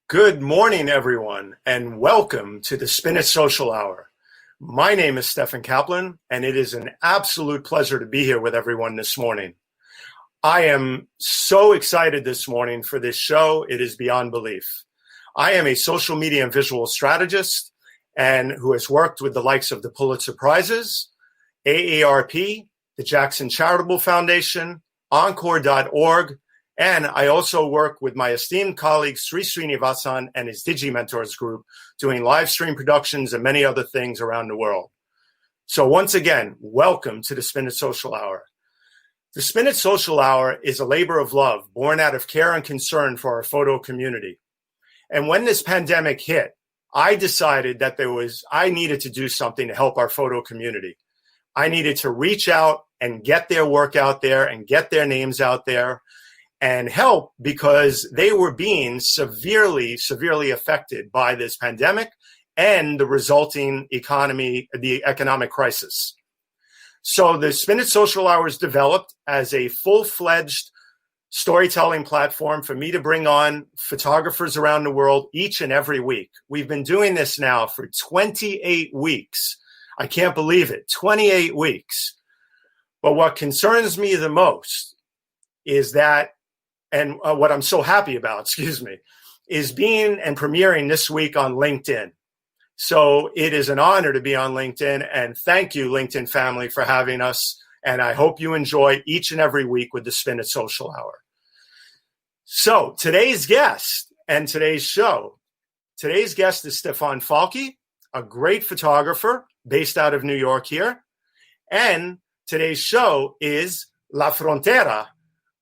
Good morning, everyone, and welcome to the Spin It Social Hour. My name is Stefan Kaplan, and it is an absolute pleasure to be here with everyone this morning. I am so excited this morning for this show. It is beyond belief. I am a social media and visual strategist and who has worked with the likes of the Pulitzer Prizes, AARP, the Jackson Charitable Foundation, Encore.org, and I also work with my esteemed colleague Sri Srinivasan and his DigiMentors group doing live stream productions and many other things around the world. So once again, welcome to the Spin It Social Hour. The Spin It Social Hour is a labor of love born out of care and concern for our photo community. And when this pandemic hit, I decided that I needed to do something to help our photo community. I needed to reach out and get their work out there and get their names out there and help because they were being severely affected by this pandemic and the resulting the economic crisis. So the Spin It Social Hour is developed as a full-fledged storytelling platform for me to bring on photographers around the world each and every week. We've been doing this now for 28 weeks. I can't believe it, 28 weeks. But what concerns me the most is that what I'm so happy about, is being and premiering this week on LinkedIn. So it is an honor to be on LinkedIn, and thank you, LinkedIn family, for having us. And I hope you enjoy each and every week with the Spin It Social Hour. So today's guest and today's guest is Stefan Falke, a great photographer based out of New York here. And today's show is La Frontera,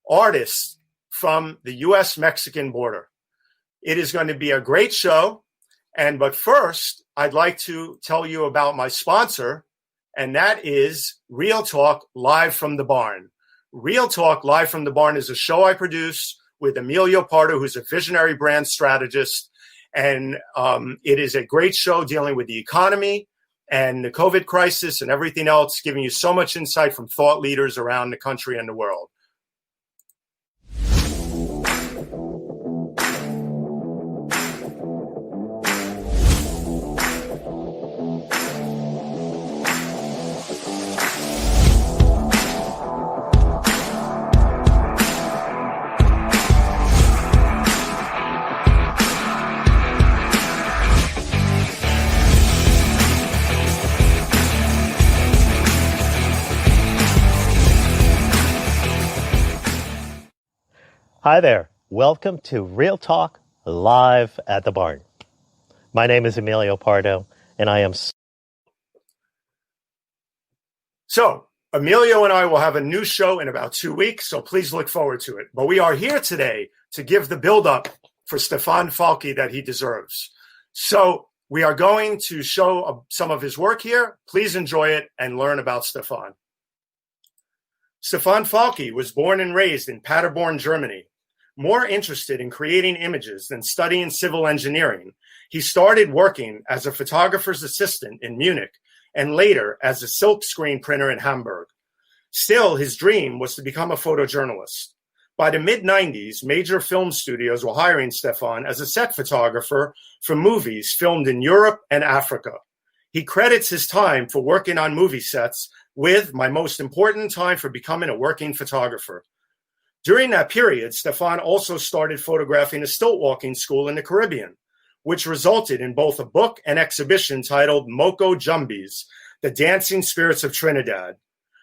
artists from the U.S.-Mexican border. It is going to be a great show. But first, I'd like to tell you about my sponsor, and that is Real Talk Live from the Barn. Real Talk Live from the Barn is a show I produce with Emilio Pardo, who's a visionary brand strategist. And it is a great show dealing with the economy and the COVID crisis and everything else, giving you so much insight from thought leaders around the country and the world. Hi there. Welcome to Real Talk Live at the Barn. My name is Emilio Pardo, and I am... So, Emilio and I will have a new show in about 2 weeks, so please look forward to it. But we are here today to give the build-up for Stefan Falke that he deserves. So, we are going to show some of his work here. Please enjoy it and learn about Stefan. Stefan Falke was born and raised in Paderborn, Germany. More interested in creating images than studying civil engineering, he started working as a photographer's assistant in Munich and later as a silk screen printer in Hamburg. Still, his dream was to become a photojournalist. By the mid-90s, major film studios were hiring Stefan as a set photographer for movies filmed in Europe and Africa. He credits his time for working on movie sets with "my most important time for becoming a working photographer." During that period, Stefan also started photographing a stilt walking school in the Caribbean, which resulted in both a book and exhibition titled Moco Jumbies, The Dancing Spirits of Trinidad.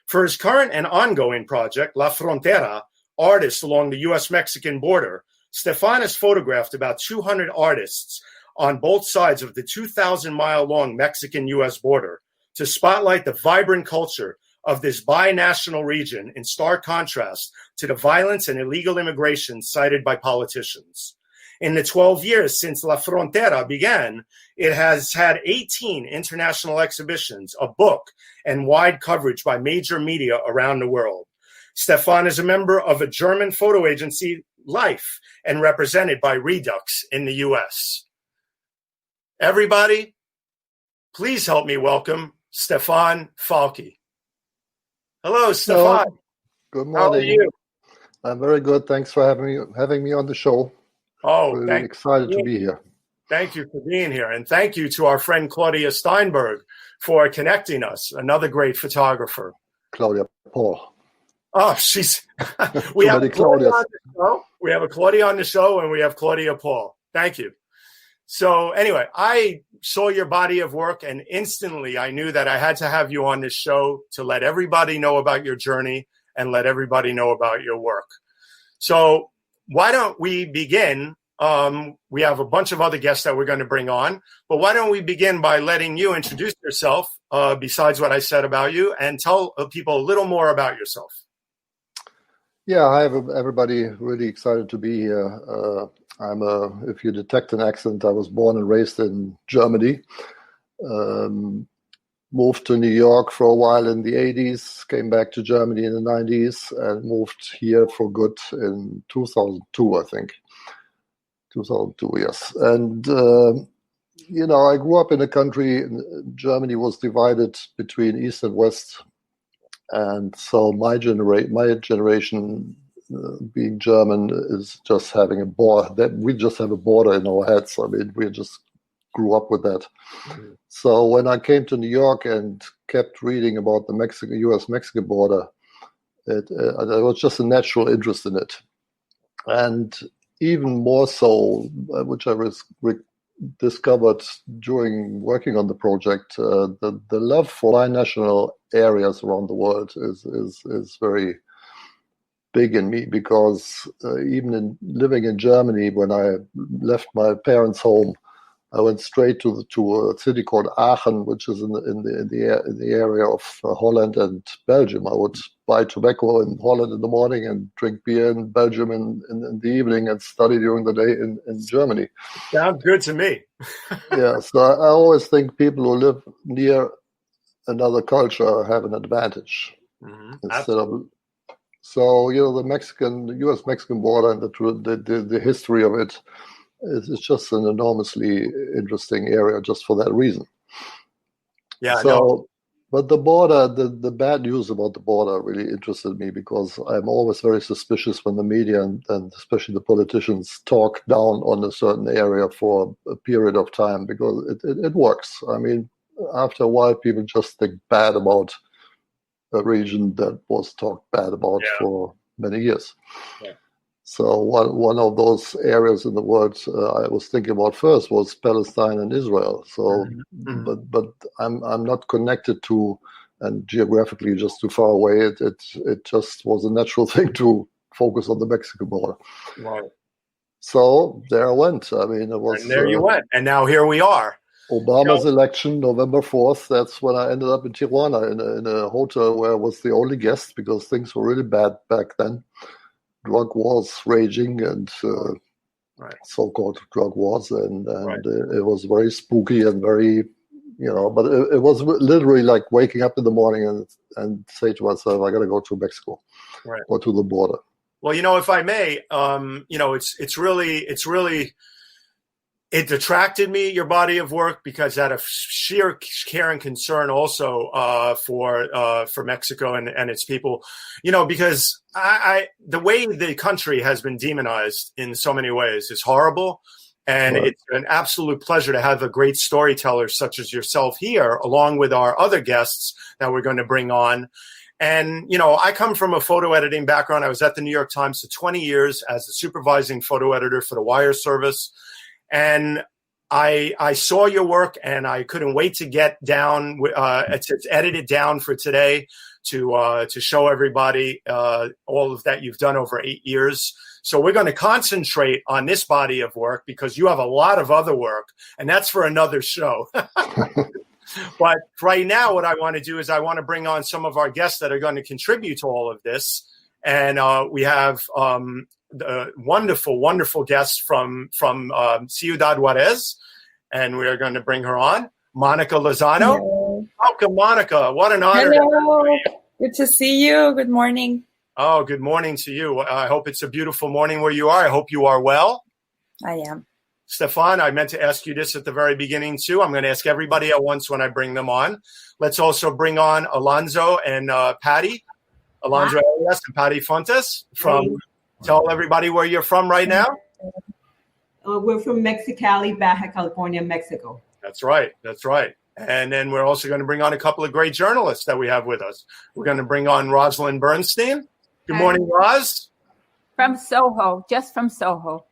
For his current and ongoing project, La Frontera, Artists Along the U.S.-Mexican Border, Stefan has photographed about 200 artists on both sides of the 2,000-mile-long Mexican-U.S. border to spotlight the vibrant culture of this binational region in stark contrast to the violence and illegal immigration cited by politicians. In the 12 years since La Frontera began, it has had 18 international exhibitions, a book, and wide coverage by major media around the world. Stefan is a member of a German photo agency, Life, and represented by Redux in the U.S. Everybody, please help me welcome Stefan Falke. Hello, Stefan. Good morning. How are you? I'm very good. Thanks for having me on the show. Oh, Really excited to be here. Thank you for being here. And thank you to our friend Claudia Steinberg for connecting us, another great photographer. Claudia Paul. Oh, we have Claudia on the show. We have a Claudia on the show, and we have Claudia Paul. Thank you. So anyway, I saw your body of work, and instantly I knew that I had to have you on this show to let everybody know about your journey and let everybody know about your work. So why don't we begin? We have a bunch of other guests that we're going to bring on, but why don't we begin by letting you introduce yourself, besides what I said about you, and tell people a little more about yourself. Yeah, hi everybody. Really excited to be here. If you detect an accent, I was born and raised in Germany. Moved to New York for a while in the 80s, came back to Germany in the 90s, and moved here for good in 2002, I think. 2002, yes. And, I grew up in a country, Germany was divided between East and West. And so my generation, being German, is just having a border. That we just have a border in our heads. I mean, we just grew up with that. Mm-hmm. So when I came to New York and kept reading about the U.S.-Mexican border, it was just a natural interest in it. And even more so, which I discovered during working on the project, the love for binational areas around the world is very big in me, because even in living in Germany, when I left my parents' home, I went straight to a city called Aachen, which is in the area of Holland and Belgium. I would buy tobacco in Holland in the morning and drink beer in Belgium in the evening, and study during the day in Germany. Sounds good to me. Yeah, so I always think people who live near another culture have an advantage. Mm-hmm. Instead of, so the U.S.-Mexican border and the history of it. It's just an enormously interesting area just for that reason. Yeah. So, but the border, the bad news about the border really interested me, because I'm always very suspicious when the media and especially the politicians talk down on a certain area for a period of time, because it works. I mean, after a while, people just think bad about a region that was talked bad about for many years. Yeah. So one of those areas in the world I was thinking about first was Palestine and Israel. So, but I'm not connected to, and geographically just too far away. It just was a natural thing to focus on the Mexican border. Right. So there I went. I mean, it was. And there you went, and now here we are. Obama's election, November 4th. That's when I ended up in Tijuana in a hotel where I was the only guest, because things were really bad back then. Drug wars raging, and so-called drug wars, and it was very spooky and very, but it was literally like waking up in the morning and say to myself, I got to go to Mexico, or to the border. Well, if I may, it's really. It attracted me, your body of work, because out of sheer care and concern also for Mexico and its people, because the way the country has been demonized in so many ways is horrible. And it's an absolute pleasure to have a great storyteller such as yourself here, along with our other guests that we're going to bring on. And, I come from a photo editing background. I was at the New York Times for 20 years as a supervising photo editor for the Wire service. And I saw your work, and I couldn't wait to get down, to edit it down for today, to show everybody all of that you've done over 8 years. So we're going to concentrate on this body of work, because you have a lot of other work, and that's for another show. But right now, what I want to do is I want to bring on some of our guests that are going to contribute to all of this. And we have the wonderful guest from Ciudad Juarez, and we are going to bring her on, Monica Lozano. Hello. Welcome, Monica. What an honor. Hello. Good to see you. Good morning. Oh, good morning to you. I hope it's a beautiful morning where you are. I hope you are well. I am. Stefan, I meant to ask you this at the very beginning, too. I'm going to ask everybody at once when I bring them on. Let's also bring on Alonso and Patty. Alonso Elias and Patty Fontes from. Tell everybody where you're from right now. We're from Mexicali, Baja California, Mexico. That's right. That's right. And then we're also going to bring on a couple of great journalists that we have with us. We're going to bring on Rosalind Bernstein. Good morning, Roz. From Soho, just from Soho.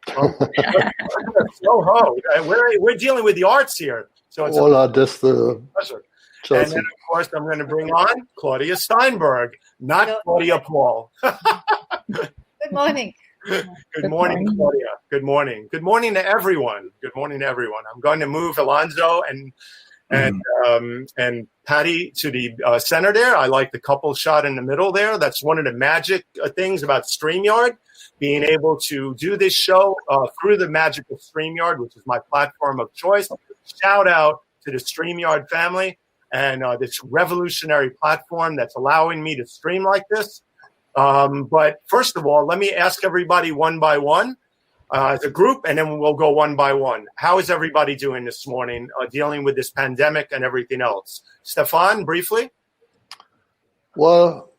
Soho. We're dealing with the arts here. So it's a pleasure. And then, of course, I'm going to bring on Claudia Steinberg, not Claudia Paul. Good morning. Good morning, Claudia. Good morning. Good morning to everyone. Good morning to everyone. I'm going to move Alonzo and Patty to the center there. I like the couple shot in the middle there. That's one of the magic things about StreamYard, being able to do this show through the magic of StreamYard, which is my platform of choice. Shout out to the StreamYard family and this revolutionary platform that's allowing me to stream like this. But first of all, let me ask everybody one by one as a group, and then we'll go one by one. How is everybody doing this morning, dealing with this pandemic and everything else? Stefan, briefly. Well,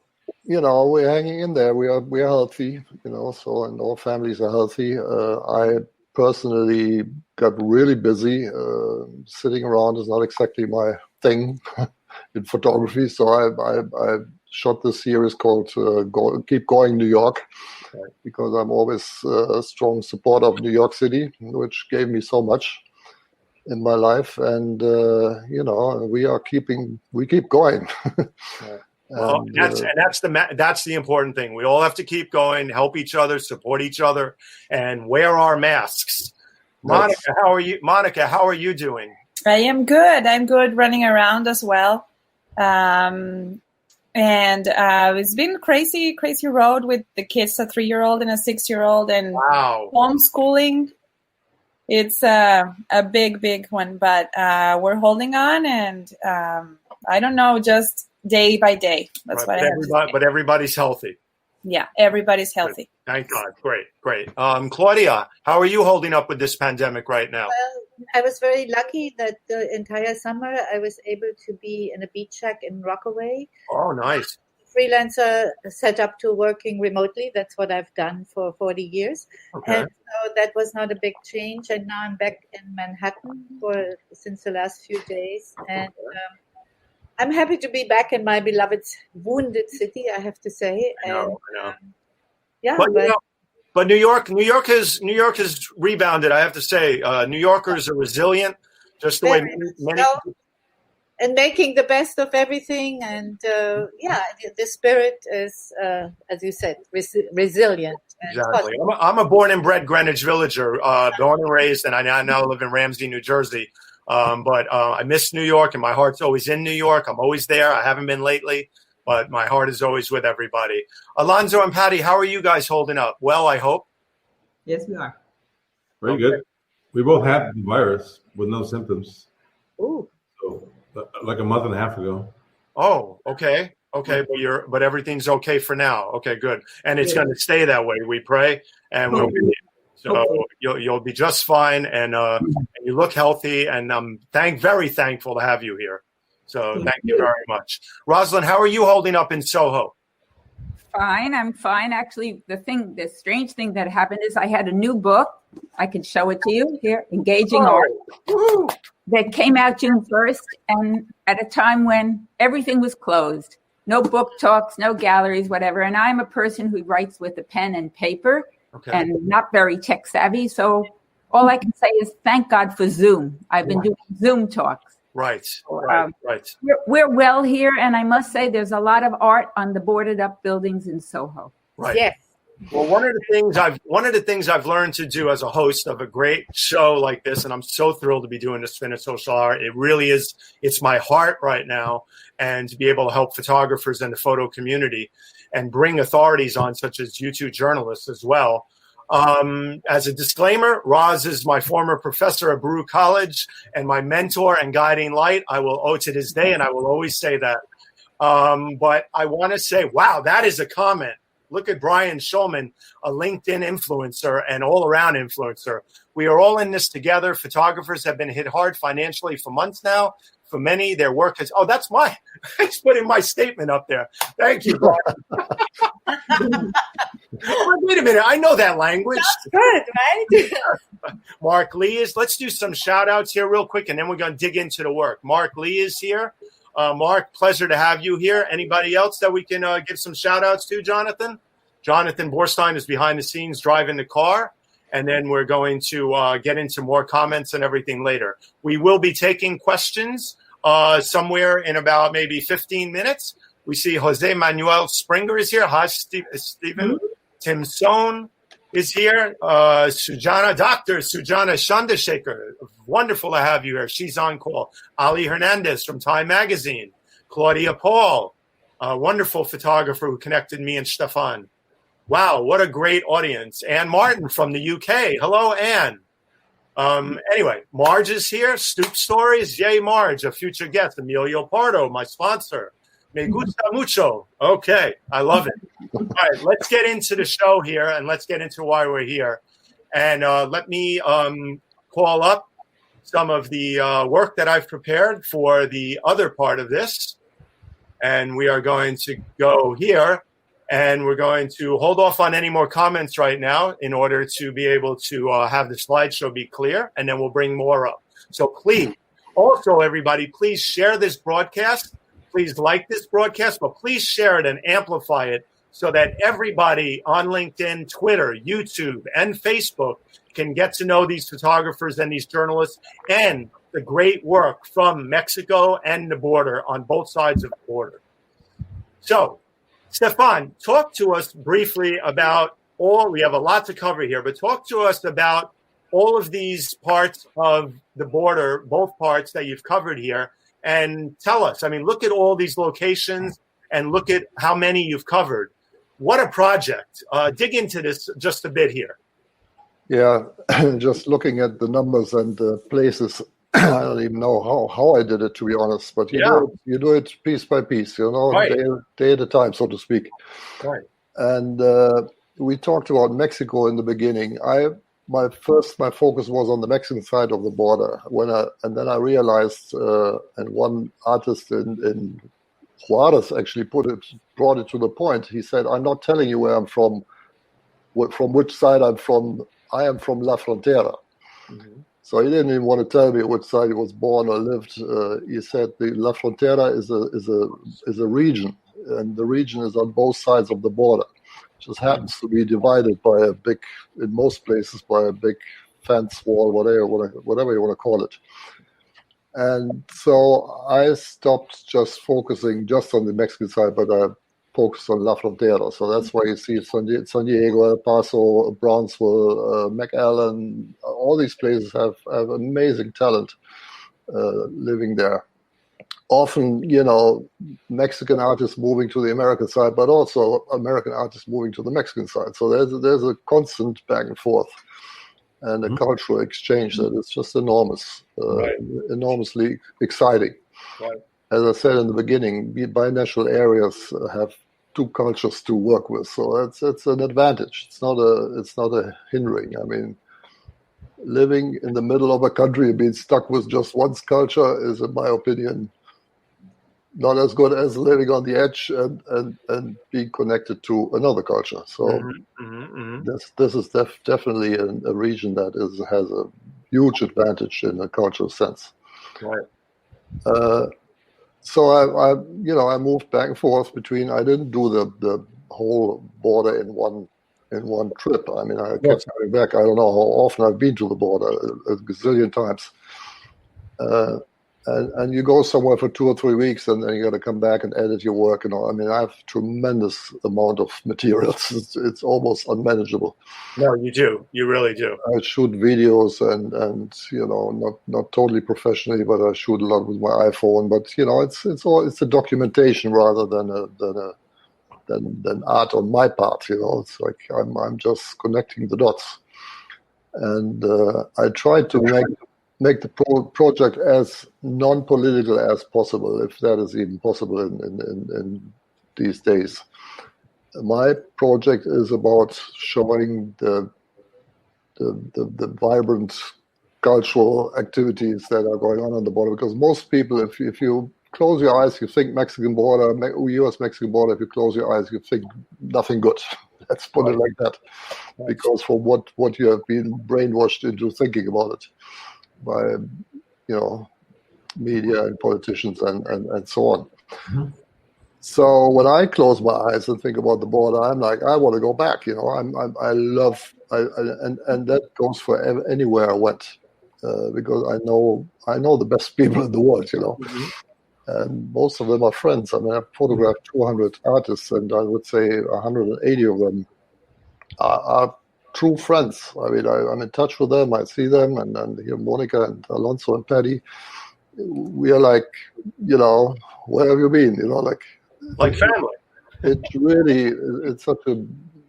we're hanging in there. We are healthy, and all families are healthy. I personally got really busy. Sitting around is not exactly my thing in photography, so I shot this series called Keep Going New York, because I'm always a strong supporter of New York City, which gave me so much in my life. And, we keep going. Well, that's the important thing. We all have to keep going, help each other, support each other, and wear our masks. Monica, how are you doing? I am good. I'm good, running around as well. And it's been crazy road with the kids, a 3-year-old and a 6-year-old, and homeschooling. It's a big one, but we're holding on, and I don't know, just day by day. That's what I have to say. But everybody's healthy. Yeah, everybody's healthy. Thank God. Great. Claudia, how are you holding up with this pandemic right now? Well, I was very lucky that the entire summer I was able to be in a beach shack in Rockaway. Oh, nice. Freelancer set up to working remotely. That's what I've done for 40 years. Okay. And so that was not a big change. And now I'm back in Manhattan since the last few days. And I'm happy to be back in my beloved wounded city, I have to say. I know. But New York has rebounded. I have to say, New Yorkers are resilient, just the way many. And making the best of everything, and the spirit is, as you said, resilient. Exactly. I'm a born and bred Greenwich villager, born and raised, and I now live in Ramsey, New Jersey. But I miss New York, and my heart's always in New York. I'm always there. I haven't been lately, but my heart is always with everybody. Alonzo and Patty, how are you guys holding up? Well, I hope. Yes, we are. Very good. We both had the virus with no symptoms. Ooh. So, like a month and a half ago. Oh, okay, but everything's okay for now. Okay, good, and it's going to stay that way. We pray, and you'll be just fine, and you look healthy, and I'm very thankful to have you here. So thank you very much, Rosalind. How are you holding up in Soho? Fine, I'm fine. Actually, the strange thing that happened is I had a new book. I can show it to you here, Engaging Art. Woo-hoo. That came out June 1st, and at a time when everything was closed. No book talks, no galleries, whatever. And I'm a person who writes with a pen and paper and not very tech savvy. So all I can say is thank God for Zoom. I've been doing Zoom talks. Right. We're well here, and I must say there's a lot of art on the boarded up buildings in Soho. Right. Yes. Well, one of the things I've learned to do as a host of a great show like this, and I'm so thrilled to be doing the Spin at Social Hour. It really is. It's my heart right now, and to be able to help photographers and the photo community, and bring authorities on, such as you two journalists as well. As a disclaimer, Roz is my former professor at Baruch College and my mentor and guiding light. I will owe to this day, and I will always say that. But I want to say, wow, that is a comment. Look at Brian Schulman, a LinkedIn influencer and all-around influencer. We are all in this together. Photographers have been hit hard financially for months now. For many, their work has... Oh, that's I just put in my statement up there. Thank you, Brian. Oh, wait a minute. I know that language. Good, right? Mark Lee is. Let's do some shout outs here real quick, and then we're going to dig into the work. Mark Lee is here. Mark, pleasure to have you here. Anybody else that we can give some shout outs to, Jonathan? Jonathan Borstein is behind the scenes driving the car. And then we're going to get into more comments and everything later. We will be taking questions somewhere in about maybe 15 minutes. We see Jose Manuel Springer is here. Hi, Stephen. Mm-hmm. Tim Sohn is here. Dr. Sujana Chandrasekhar. Wonderful to have you here. She's on call. Ali Hernandez from Time Magazine. Claudia Paul, a wonderful photographer who connected me and Stefan. Wow, what a great audience. Anne Martin from the UK. Hello, Anne. Anyway, Marge is here. Stoop Stories. Yay, Marge, a future guest. Emilio Pardo, my sponsor. Me gusta mucho. Okay, I love it. All right, let's get into the show here, and let's get into why we're here. And let me call up some of the work that I've prepared for the other part of this. And we are going to go here. And we're going to hold off on any more comments right now in order to be able to have the slideshow be clear, and then we'll bring more up. So please, also everybody, please share this broadcast. Please like this broadcast, but please share it and amplify it so that everybody on LinkedIn, Twitter, YouTube, and Facebook can get to know these photographers and these journalists and the great work from Mexico and the border on both sides of the border. So, Stefan, talk to us briefly about we have a lot to cover here, but talk to us about all of these parts of the border, both parts that you've covered here, and tell us, I mean, look at all these locations and look at how many you've covered. What a project. Dig into this just a bit here. Yeah, just looking at the numbers and the places, I don't even know how I did it, to be honest. But you do it piece by piece, right. day at a time, so to speak. Right. And we talked about Mexico in the beginning. My focus was on the Mexican side of the border. And then I realized, and one artist in Juarez actually brought it to the point. He said, "I'm not telling you where I'm from which side I'm from. I am from La Frontera." Mm-hmm. So he didn't even want to tell me which side he was born or lived. He said the La Frontera is a region, and the region is on both sides of the border. It just happens to be divided by in most places, by a big fence wall, whatever you want to call it. And so I stopped just focusing just on the Mexican side, but I focused on La Frontera. So that's why you see San Diego, El Paso, Brownsville, McAllen, all these places have amazing talent living there. Often, Mexican artists moving to the American side, but also American artists moving to the Mexican side. So there's a constant back and forth and a cultural exchange that is just enormous, right. Enormously exciting. Right. As I said in the beginning, binational areas have two cultures to work with, so it's an advantage. It's not a hindering. I mean, living in the middle of a country and being stuck with just one culture is, in my opinion, not as good as living on the edge and being connected to another culture. So this is definitely a region that has a huge advantage in a cultural sense. Right. So I moved back and forth between. I didn't do the whole border in one trip. I mean, I kept coming back. I don't know how often I've been to the border, a gazillion times. And you go somewhere for 2 or 3 weeks, and then you got to come back and edit your work and all. I mean, I have tremendous amount of materials. It's almost unmanageable. No, you do. You really do. I shoot videos and not totally professionally, but I shoot a lot with my iPhone. But it's a documentation rather than art on my part. It's like I'm just connecting the dots, and I tried to make the project as non-political as possible, if that is even possible in these days. My project is about showing the vibrant cultural activities that are going on the border, because most people, if you close your eyes, you think Mexican border, U.S.-Mexican border. If you close your eyes, you think nothing good Let's put it like that, because for what you have been brainwashed into thinking about it by, media and politicians and so on. Mm-hmm. So when I close my eyes and think about the border, I'm like, I want to go back. And that goes for anywhere I went, because I know the best people in the world. Mm-hmm. And most of them are friends. I mean, I've photographed 200 artists, and I would say 180 of them are true friends. I mean, I'm in touch with them. I see them, and here Monica and Alonso and Patty. We are like, where have you been? Like family. It's such a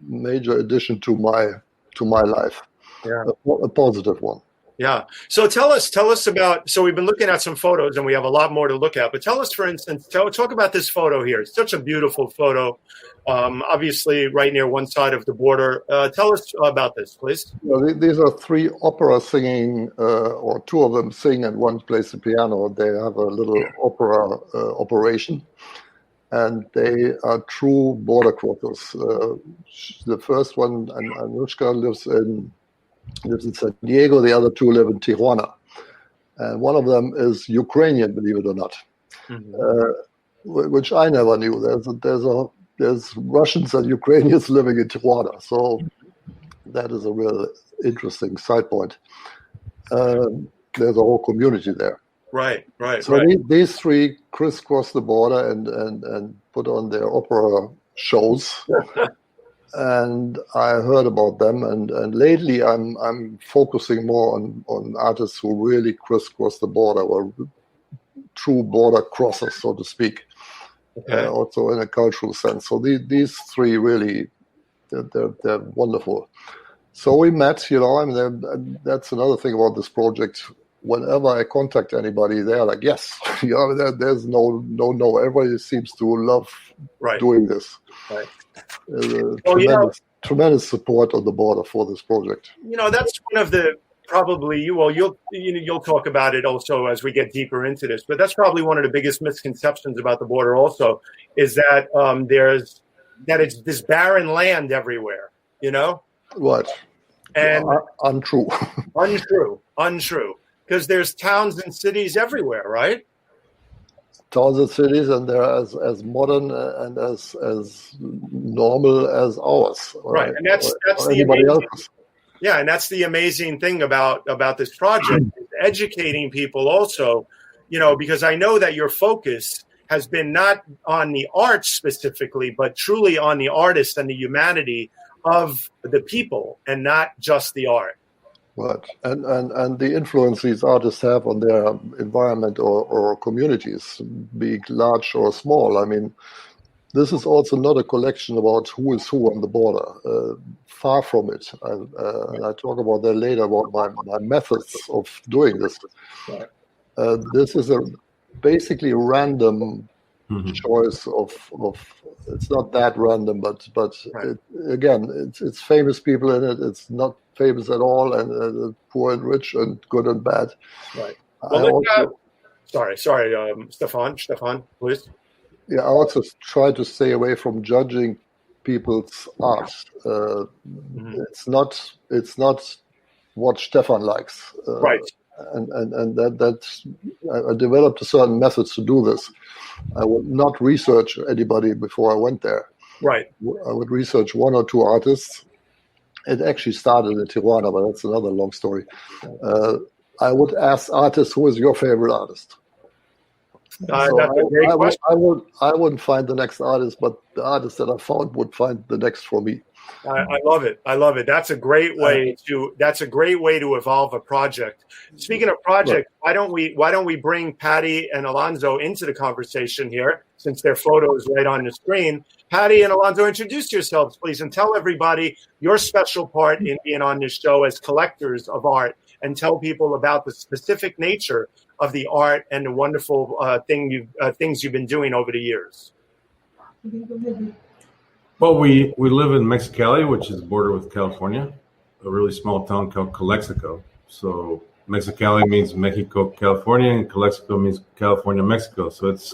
major addition to my life. Yeah, a positive one. Yeah. So tell us about. So we've been looking at some photos, and we have a lot more to look at. But tell us, for instance, talk about this photo here. It's such a beautiful photo. Obviously, right near one side of the border. Tell us about this, please. These are 3 opera singing, or 2 of them sing, and one plays the piano. They have a little opera operation, and they are true border crossers. The first one, Anushka, lives in San Diego. The other 2 live in Tijuana, and one of them is Ukrainian, believe it or not, which I never knew. There's Russians and Ukrainians living in Tijuana, so that is a real interesting side point. There's a whole community there. Right. So these 3 crisscross the border and put on their opera shows. And I heard about them, and lately I'm focusing more on artists who really crisscross the border, or true border crossers, so to speak, also in a cultural sense. So these 3 really, they're wonderful. So we met, that's another thing about this project. Whenever I contact anybody, they're like, yes, there's no. Everybody seems to love doing this. Right. Tremendous support on the border for this project. That's one of the probably you'll talk about it also as we get deeper into this. But that's probably one of the biggest misconceptions about the border. Also, is that it's this barren land everywhere. Right. And untrue. Untrue. Because there's towns and cities everywhere, right? Towns and cities, and they're as modern and as normal as ours. Right, and that's anybody else. Yeah, and that's the amazing thing about this project, is educating people also, because I know that your focus has been not on the art specifically, but truly on the artist and the humanity of the people, and not just the art. Right, and the influence these artists have on their environment or communities, be it large or small. I mean, this is also not a collection about who is who on the border. Far from it. And I talk about that later, about my methods of doing this. Right. This is basically a random choice of. It's not that random, but right. It's famous people in it. It's not famous at all, and poor and rich, and good and bad. Right. Well, sorry, Stefan, please. Yeah, I also try to stay away from judging people's art. It's not what Stefan likes. Right. And that's I developed a certain methods to do this. I would not research anybody before I went there. Right. I would research 1 or 2 artists. It actually started in Tijuana, but that's another long story. I would ask artists, who is your favorite artist? That's a great question. I wouldn't find the next artist, but the artist that I found would find the next for me. I love it. That's a great way to evolve a project. Speaking of project, why don't we bring Patty and Alonso into the conversation here, since their photo is right on the screen. Patty and Alonso, introduce yourselves, please, and tell everybody your special part in being on this show as collectors of art, and tell people about the specific nature of the art and the wonderful things you've been doing over the years. Well, we live in Mexicali, which is the border with California, a really small town called Calexico. So Mexicali means Mexico, California, and Calexico means California, Mexico. So it's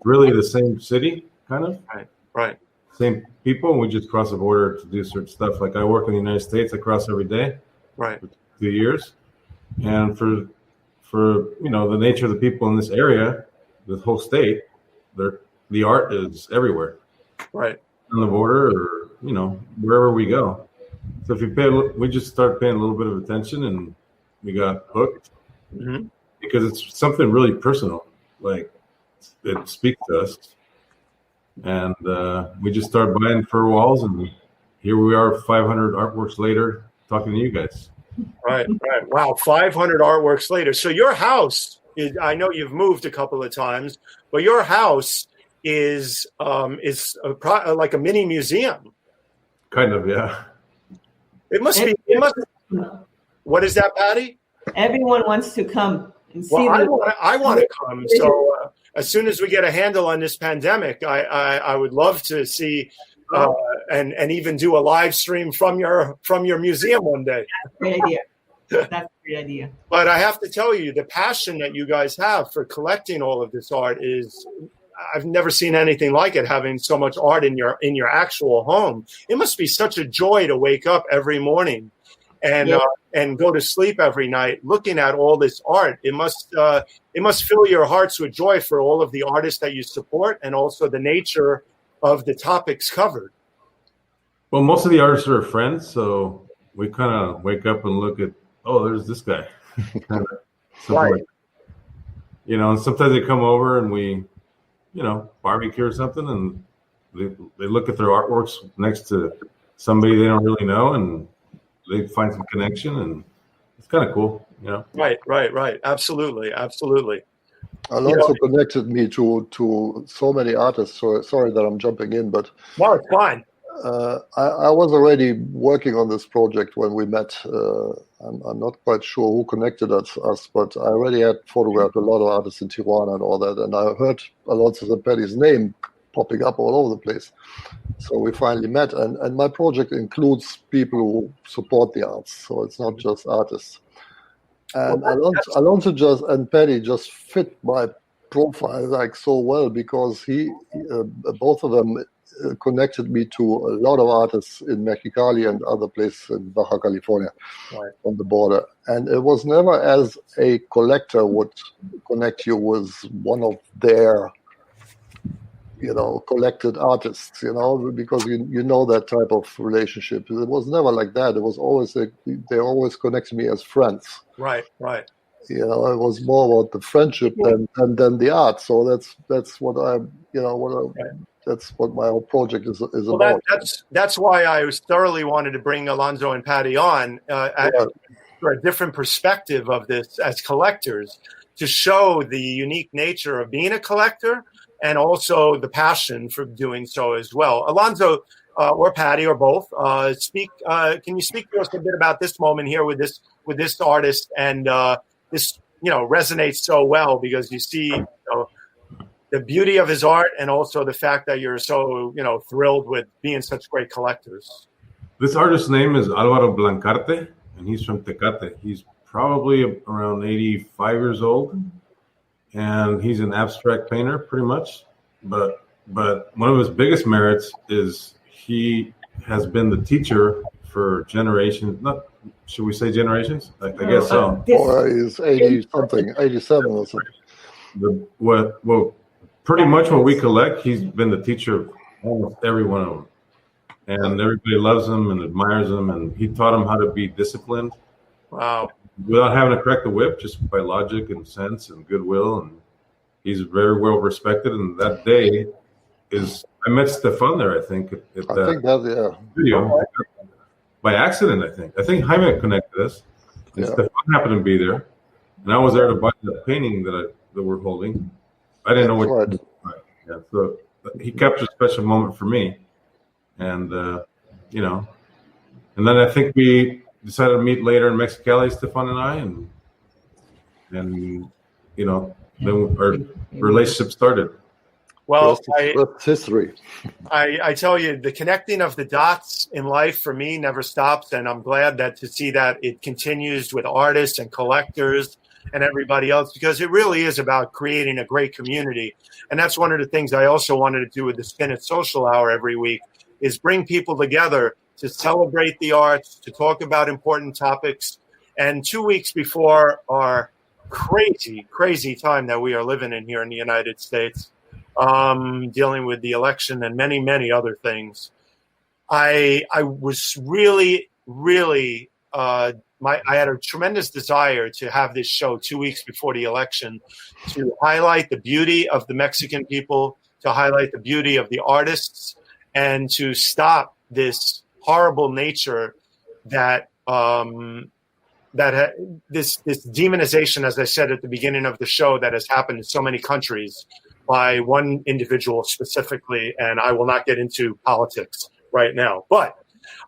really the same city, kind of. Right. same people, and we just cross the border to do certain stuff. Like I work in the United States, I cross every day, right, for 2 years, and for the nature of the people in this area, the whole state, the art is everywhere, right, on the border or wherever we go. So if you we just start paying a little bit of attention, and we got hooked because it's something really personal. Like it speaks to us, and we just started buying fur walls, and here we are, 500 artworks later, talking to you guys. Right. Wow, 500 artworks later. So your house I know you've moved a couple of times, but your house is like a mini museum. Kind of, yeah. It must be. What is that, Patty? Everyone wants to come and see. Well, I want to come. So as soon as we get a handle on this pandemic, I would love to see and even do a live stream from your museum one day. That's a great idea. That's a great idea. But I have to tell you, the passion that you guys have for collecting all of this art is, I've never seen anything like it, having so much art in your actual home. It must be such a joy to wake up every morning and go to sleep every night looking at all this art. It must fill your hearts with joy for all of the artists that you support, and also the nature of the topics covered. Well, most of the artists are friends, so we kind of wake up and look at, oh, there's this guy. Right. And sometimes they come over and we, barbecue or something, and they look at their artworks next to somebody they don't really know, and they find some connection, and it's kind of cool, Right. Absolutely. Alonso connected me to so many artists. So sorry that I'm jumping in, but no, it's fine. I was already working on this project when we met. I'm not quite sure who connected us, but I already had photographed a lot of artists in Tijuana and all that, and I heard Alonso and Patty's name popping up all over the place. So we finally met, and my project includes people who support the arts, so it's not just artists. And Alonso and Patty just fit my profile like so well, because both of them connected me to a lot of artists in Mexicali and other places in Baja California, on the border. And it was never as a collector would connect you with one of their collected artists, because you know that type of relationship. It was never like that. It was always they always connected me as friends. Right. It was more about the friendship than the art. So that's what that's what my whole project is about. That's why I thoroughly wanted to bring Alonso and Patty on for a different perspective of this as collectors, to show the unique nature of being a collector, and also the passion for doing so as well. Alonso or Patty or both, can you speak to us a bit about this moment here with this artist, and this resonates so well because you see the beauty of his art, and also the fact that you're so thrilled with being such great collectors. This artist's name is Alvaro Blancarte, and he's from Tecate. He's probably around 85 years old, and he's an abstract painter pretty much. But one of his biggest merits is he has been the teacher for generations. Should we say generations? I guess so. He's 80-something, 87 or something. Pretty much what we collect, he's been the teacher of almost every one of them. And everybody loves him and admires him, and he taught them how to be disciplined. Wow. Without having to crack the whip, just by logic and sense and goodwill. And he's very well respected. And that day I met Stefan there, I think, at that video. By accident, I think. I think Jaime connected us. And Stefan happened to be there. And I was there to buy the painting that we're holding. I didn't know what. Right. Yeah, so he captured a special moment for me, and and then I think we decided to meet later in Mexicali, Stefan and I, and then our relationship started. Well, history. I tell you, the connecting of the dots in life for me never stops, and I'm glad to see that it continues with artists and collectors and everybody else, because it really is about creating a great community. And that's one of the things I also wanted to do with the Spin It Social Hour every week, is bring people together to celebrate the arts, to talk about important topics. And 2 weeks before our crazy time that we are living in here in the United States, dealing with the election and many other things, I was really I had a tremendous desire to have this show 2 weeks before the election, to highlight the beauty of the Mexican people, to highlight the beauty of the artists, and to stop this horrible nature that this demonization, as I said at the beginning of the show, that has happened in so many countries by one individual specifically. And I will not get into politics right now, but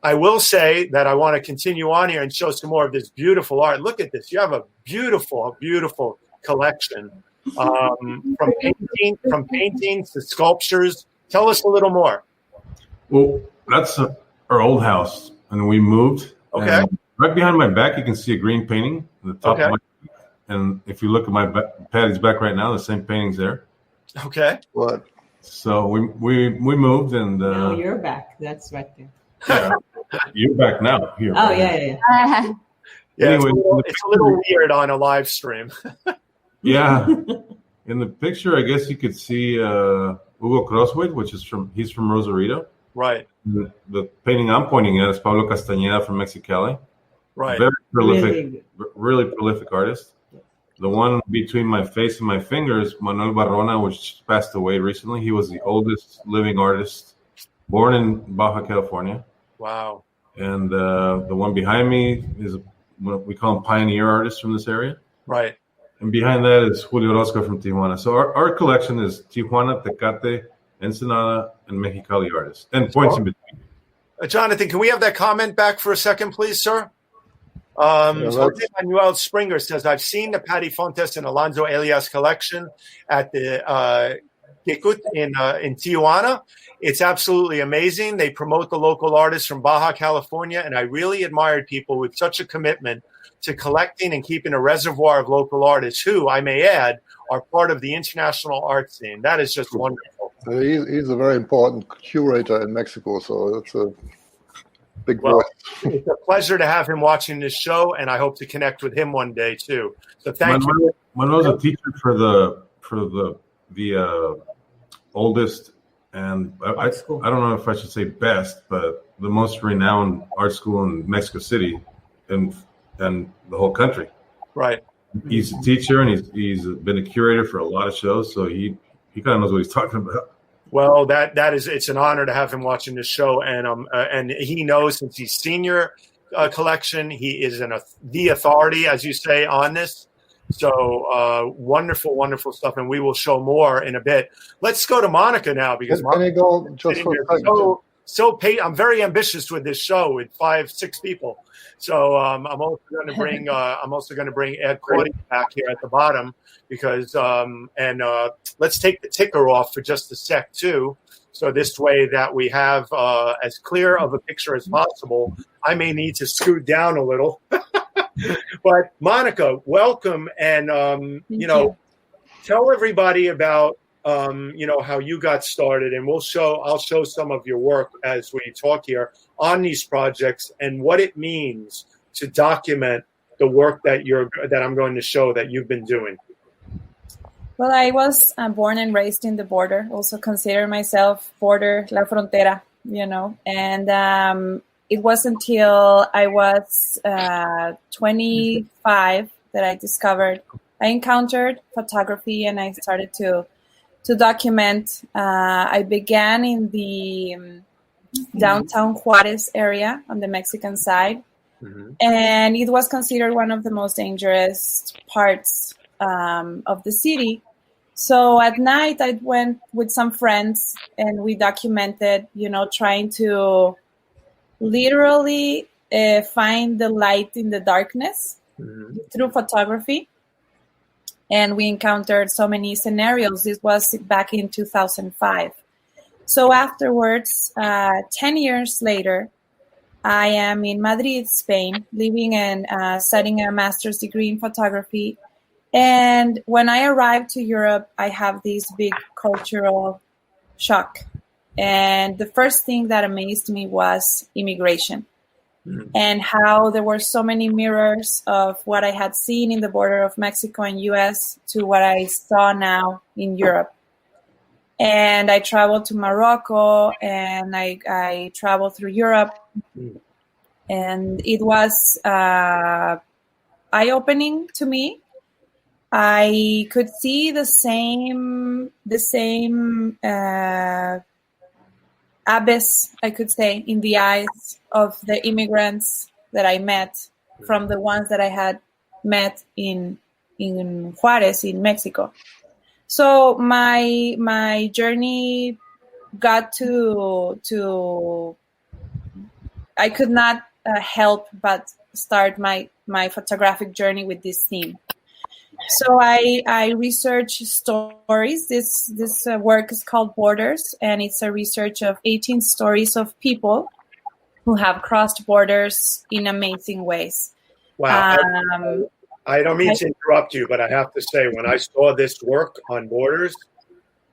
I will say that I want to continue on here and show some more of this beautiful art. Look at this. You have a beautiful collection, from paintings to sculptures. Tell us a little more. Well, that's our old house, and we moved. Okay. Right behind my back, you can see a green painting at the top of my back. And if you look at my Patty's back right now, the same painting's there. Okay. What? So we moved, and no, you're back. That's right there. Yeah, you're back now. Here. Oh, yeah. Yeah, anyway, it's a little weird on a live stream. Yeah. In the picture, I guess you could see Hugo Crossway, he's from Rosarito. Right. The painting I'm pointing at is Pablo Castañeda from Mexicali. Right. Very prolific, really prolific artist. The one between my face and my fingers, Manuel Barrona, which passed away recently. He was the oldest living artist born in Baja California. Wow. And the one behind me is what we call him pioneer artists from this area. Right. And behind that is Julio Orozco from Tijuana. So our collection is Tijuana, Tecate, Ensenada, and Mexicali artists, and points in between. Jonathan, can we have that comment back for a second, please, sir? Jose Manuel Springer says, I've seen the Patty Fontes and Alonso Elias collection at the Kikut in Tijuana. It's absolutely amazing. They promote the local artists from Baja California, and I really admired people with such a commitment to collecting and keeping a reservoir of local artists who, I may add, are part of the international art scene. That is just wonderful. He's a very important curator in Mexico, so it's a big voice. It's a pleasure to have him watching this show, and I hope to connect with him one day too. So thank you. Manuel's a teacher for the oldest, and I don't know if I should say best, but the most renowned art school in Mexico City and the whole country. Right. He's a teacher, and he's been a curator for a lot of shows, so he kind of knows what he's talking about. Well, it's an honor to have him watching this show, and he knows, since he's senior collection, he is the authority, as you say, on this. So wonderful stuff, and we will show more in a bit. Let's go to Monica now, because can I go just for a second? I'm very ambitious with this show with 5-6 people. So I'm also going to bring Ed Cordy back here at the bottom, because let's take the ticker off for just a sec too. So this way that we have as clear of a picture as possible. I may need to scoot down a little, but Monica, welcome, and tell everybody about how you got started, and I'll show some of your work as we talk here on these projects and what it means to document the work that I'm going to show that you've been doing. Well, I was born and raised in the border. Also consider myself border, la frontera, and it was until I was 25 that I encountered photography, and I started to document. I began in the downtown Juarez area on the Mexican side, and it was considered one of the most dangerous parts of the city. So at night, I went with some friends, and we documented, trying to literally find the light in the darkness through photography. And we encountered so many scenarios. This was back in 2005. So afterwards, 10 years later, I am in Madrid, Spain, living and studying a master's degree in photography. And when I arrived to Europe, I have this big cultural shock. And the first thing that amazed me was immigration. And how there were so many mirrors of what I had seen in the border of Mexico and US to what I saw now in Europe. And I traveled to Morocco, and I traveled through Europe. And it was eye-opening to me. I could see the same abyss, I could say, in the eyes of the immigrants that I met from the ones that I had met in Juarez, in Mexico. So my journey got to I could not help but start my photographic journey with this theme. So I research stories. This work is called Borders, and it's a research of 18 stories of people who have crossed borders in amazing ways. Wow. I don't mean to interrupt you, but I have to say, when I saw this work on Borders,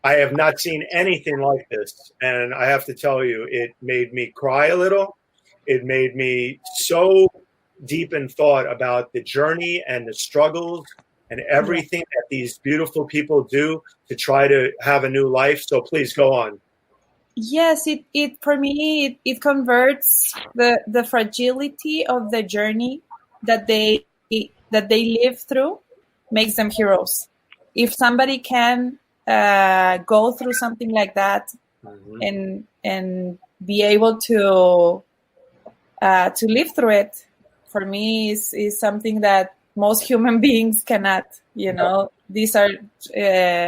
I have not seen anything like this. And I have to tell you, it made me cry a little. It made me so deep in thought about the journey and the struggles and everything that these beautiful people do to try to have a new life. So please go on. Yes, it for me, it converts the fragility of the journey that they live through, makes them heroes. If somebody can go through something like that and be able to live through it, for me is something that most human beings cannot, These are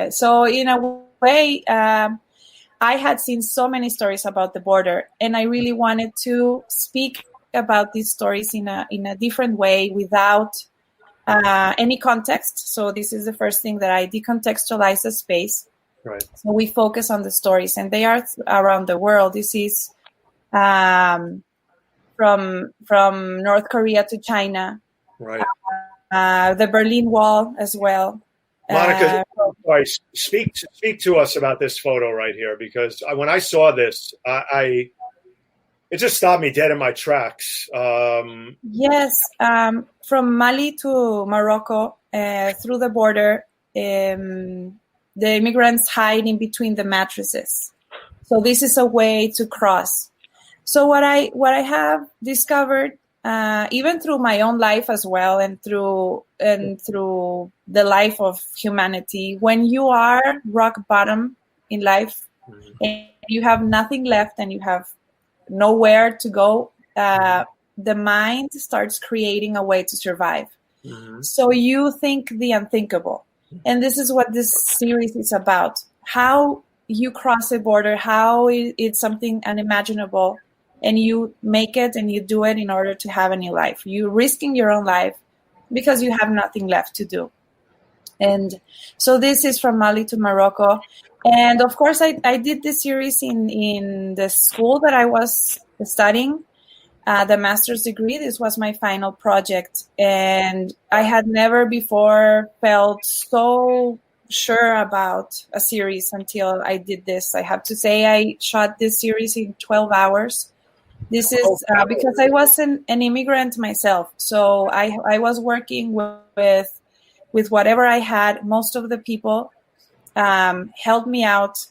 so in a way, I had seen so many stories about the border, and I really wanted to speak about these stories in a different way without any context. So this is the first thing that I decontextualize the space. Right. So we focus on the stories, and they are around the world. This is from North Korea to China. Right. The Berlin Wall as well. Monica, speak to us about this photo right here, because when I saw this, it just stopped me dead in my tracks. Yes, from Mali to Morocco, through the border, the immigrants hide in between the mattresses. So this is a way to cross. So what I have discovered, even through my own life as well, and through the life of humanity, when you are rock bottom in life and you have nothing left and you have nowhere to go, the mind starts creating a way to survive. So you think the unthinkable. And this is what this series is about. How you cross a border, how it's something unimaginable, and you make it and you do it in order to have a new life. You're risking your own life because you have nothing left to do. And so this is from Mali to Morocco. And of course, I did this series in the school that I was studying, the master's degree. This was my final project. And I had never before felt so sure about a series until I did this. I have to say I shot this series in 12 hours. This is because I was an immigrant myself. So I was working with whatever I had. Most of the people helped me out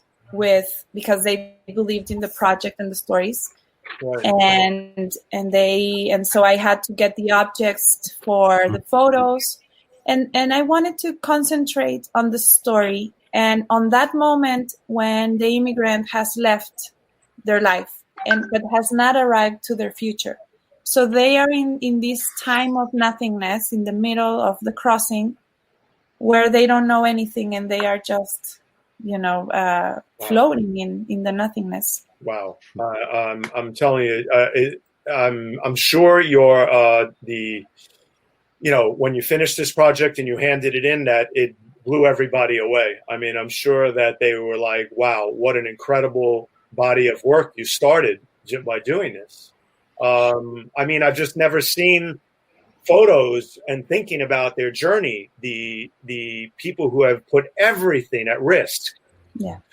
because they believed in the project and the stories. Right. And so I had to get the objects for the photos, and I wanted to concentrate on the story and on that moment when the immigrant has left their life but has not arrived to their future. So they are in this time of nothingness in the middle of the crossing, where they don't know anything and they are just, floating in the nothingness. Wow. I'm telling you, I'm sure you're when you finished this project and you handed it in, that it blew everybody away. I mean, I'm sure that they were like, wow, what an incredible body of work you started by doing this. I mean, I've just never seen photos and thinking about their journey, the people who have put everything at risk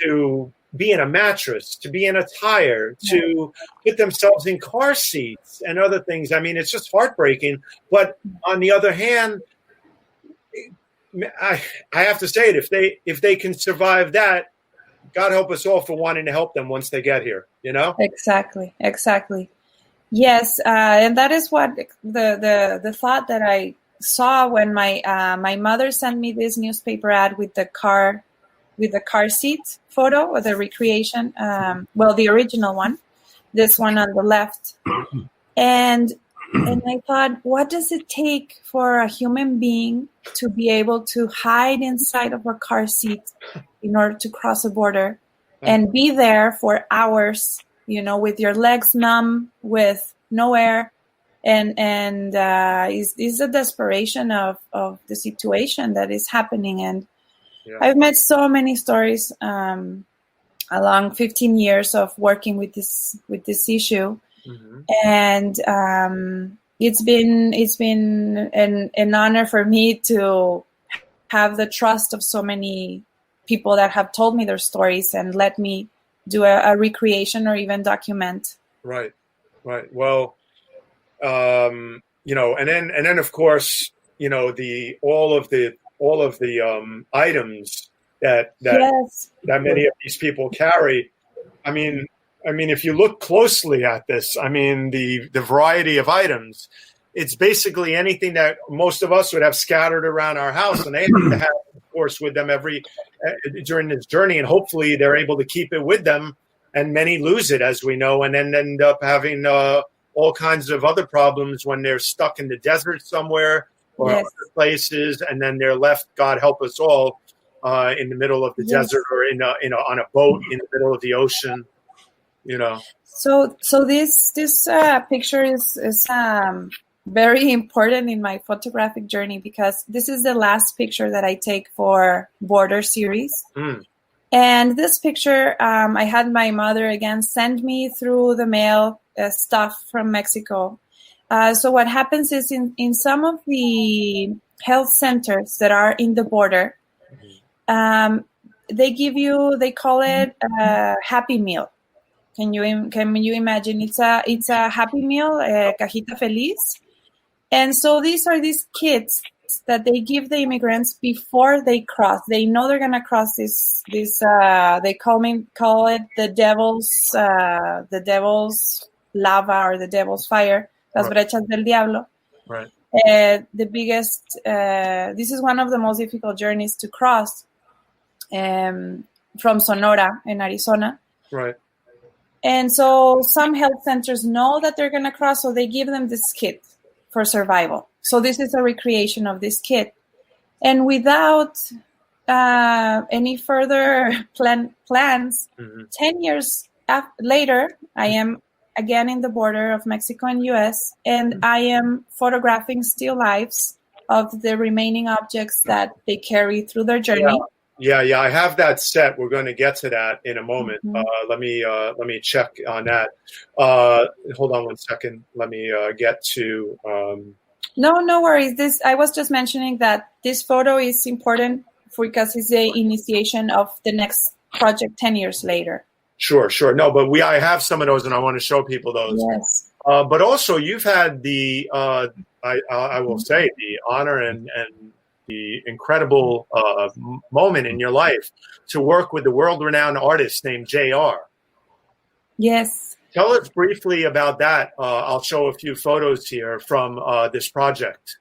to be in a mattress, to be in a tire, to put themselves in car seats and other things. I mean, it's just heartbreaking. But on the other hand, I have to say it, if they can survive that, God help us all for wanting to help them once they get here, you know? Exactly. Yes, and that is what the thought that I saw when my mother sent me this newspaper ad with the car seat photo or the recreation, the original one, this one on the left, and I thought, what does it take for a human being to be able to hide inside of a car seat in order to cross a border and be there for hours, with your legs numb, with no air, and is a desperation of the situation that is happening. And I've met so many stories along 15 years of working with this issue. Mm-hmm. And it's been an honor for me to have the trust of so many people that have told me their stories and let me do a recreation or even document. Right. Well, and then of course, all of the items that many of these people carry. I mean, if you look closely at this, the variety of items, it's basically anything that most of us would have scattered around our house, and they have to have, of course, with them during this journey, and hopefully they're able to keep it with them. And many lose it, as we know, and then end up having all kinds of other problems when they're stuck in the desert somewhere or other places, and then they're left, God help us all, in the middle of the desert or on a boat in the middle of the ocean. So this picture is very important in my photographic journey, because this is the last picture that I take for Border series. And this picture, I had my mother again send me through the mail stuff from Mexico. So what happens is in some of the health centers that are in the border, they call it a Happy Meal. Can you imagine? It's a Happy Meal, cajita feliz. And so these are these kits that they give the immigrants before they cross. They know they're gonna cross this. They call it the devil's lava or the devil's fire. Las brechas del diablo. Right. The biggest. This is one of the most difficult journeys to cross. From Sonora in Arizona. Right. And so some health centers know that they're gonna cross, so they give them this kit for survival. So this is a recreation of this kit. And without any further plans, 10 years later, I am again in the border of Mexico and US, and I am photographing still lifes of the remaining objects that they carry through their journey. Yeah, I have that set. We're going to get to that in a moment. Let me check on that. Hold on one second. Let me get to. No worries. I was just mentioning that this photo is important because it's the initiation of the next project 10 years later. Sure. No, but I have some of those, and I want to show people those. Yes. But also, you've had the I will say the honor and the incredible moment in your life to work with the world-renowned artist named JR. Yes. Tell us briefly about that. I'll show a few photos here from this project.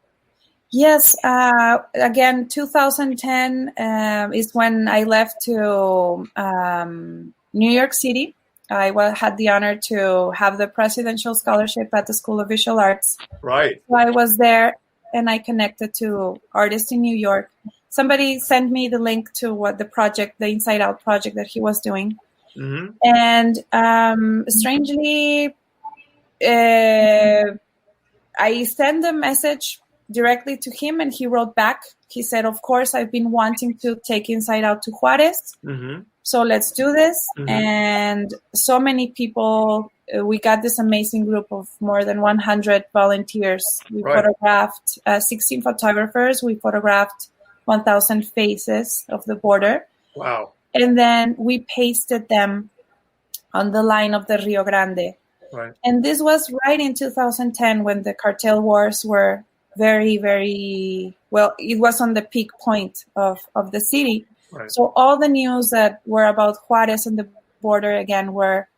Yes. Again, 2010 is when I left to New York City. I had the honor to have the presidential scholarship at the School of Visual Arts. Right. So I was there, and I connected to artists in New York. Somebody sent me the link to the Inside Out project that he was doing. Mm-hmm. And strangely, I sent a message directly to him, and he wrote back. He said, of course, I've been wanting to take Inside Out to Juarez. Mm-hmm. So let's do this. Mm-hmm. And so many people, we got this amazing group of more than 100 volunteers. We photographed 16 photographers. We photographed 1,000 faces of the border. Wow. And then we pasted them on the line of the Rio Grande. Right. And this was right in 2010 when the cartel wars were very, very, well, it was on the peak point of the city. Right. So all the news that were about Juarez and the border again were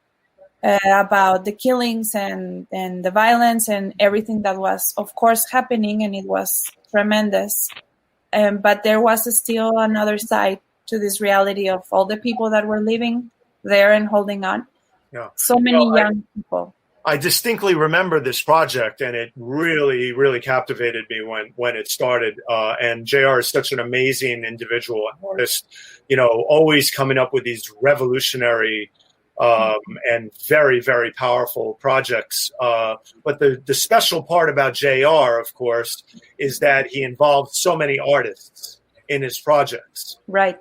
about the killings and the violence and everything that was, of course, happening, and it was tremendous. But there was still another side to this reality of all the people that were living there and holding on. Yeah. So many young people. I distinctly remember this project, and it really, really captivated me when it started. And JR is such an amazing individual artist, always coming up with these revolutionary and very, very powerful projects. But the special part about JR, of course, is that he involved so many artists in his projects. Right.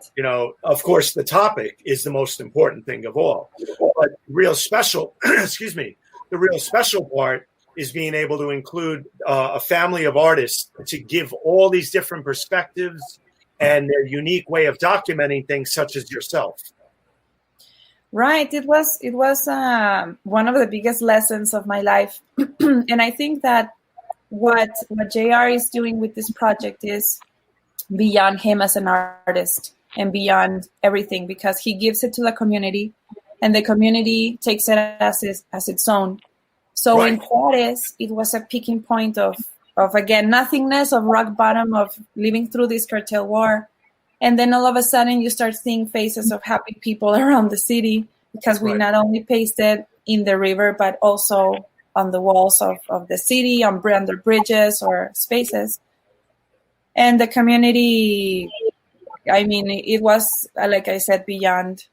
Of course, the topic is the most important thing of all. But real special, the real special part is being able to include a family of artists to give all these different perspectives and their unique way of documenting things, such as yourself. Right. It was one of the biggest lessons of my life. And I think that what JR is doing with this project is beyond him as an artist and beyond everything, because he gives it to the community and the community takes it as its own. So in Juarez, it was a peaking point of again, nothingness, of rock bottom, of living through this cartel war. And then all of a sudden you start seeing faces of happy people around the city, because we not only pasted in the river, but also on the walls of the city, on under bridges or spaces. And the community, I mean, it was, like I said, beyond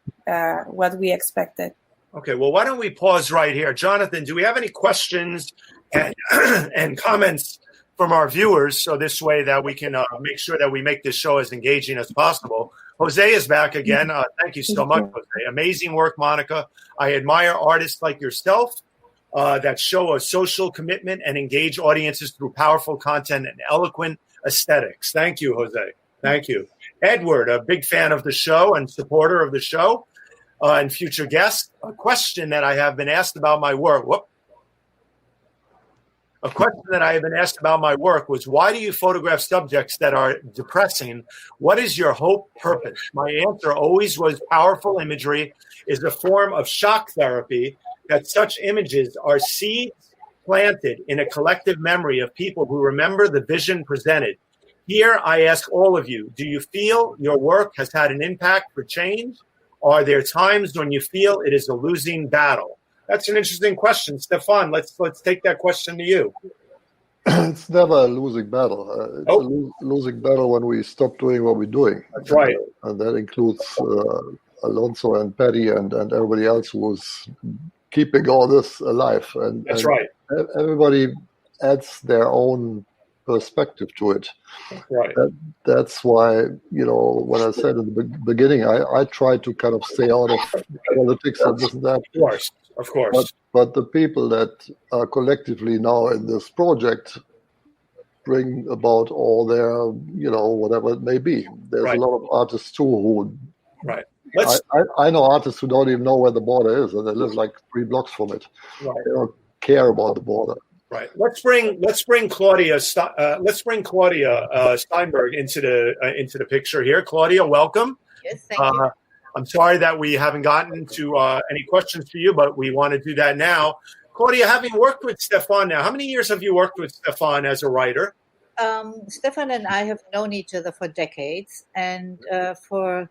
what we expected. Okay, well, why don't we pause right here? Jonathan, do we have any questions and comments from our viewers, so this way that we can make sure that we make this show as engaging as possible? Jose is back again. Thank you so much, Jose. Amazing work, Monica. I admire artists like yourself that show a social commitment and engage audiences through powerful content and eloquent aesthetics. Thank you, Jose. Thank you. Edward, a big fan of the show and supporter of the show and future guest. A question that I have been asked about my work. A question that I have been asked about my work was, why do you photograph subjects that are depressing? What is your hope purpose? My answer always was powerful imagery is a form of shock therapy, that such images are seeds planted in a collective memory of people who remember the vision presented. Here, I ask all of you, do you feel your work has had an impact for change? Are there times when you feel it is a losing battle? That's an interesting question. Stefan, let's take that question to you. It's never a losing battle. It's a losing battle when we stop doing what we're doing. That's right. And that includes Alonso and Patty and everybody else who's keeping all this alive. And that's right. Everybody adds their own perspective to it. Right. That's why, when I said in the beginning, I try to kind of stay out of politics and this and that. Of course. But the people that are collectively now in this project bring about all their, whatever it may be. There's a lot of artists too who. Right. I know artists who don't even know where the border is, and they live like 3 blocks from it. Right. They don't care about the border. Right. Let's bring Claudia. Steinberg into the picture here. Claudia, welcome. Yes, thank you. I'm sorry that we haven't gotten to any questions for you, but we want to do that now. Claudia, having worked with Stefan now, how many years have you worked with Stefan as a writer? Stefan and I have known each other for decades, and for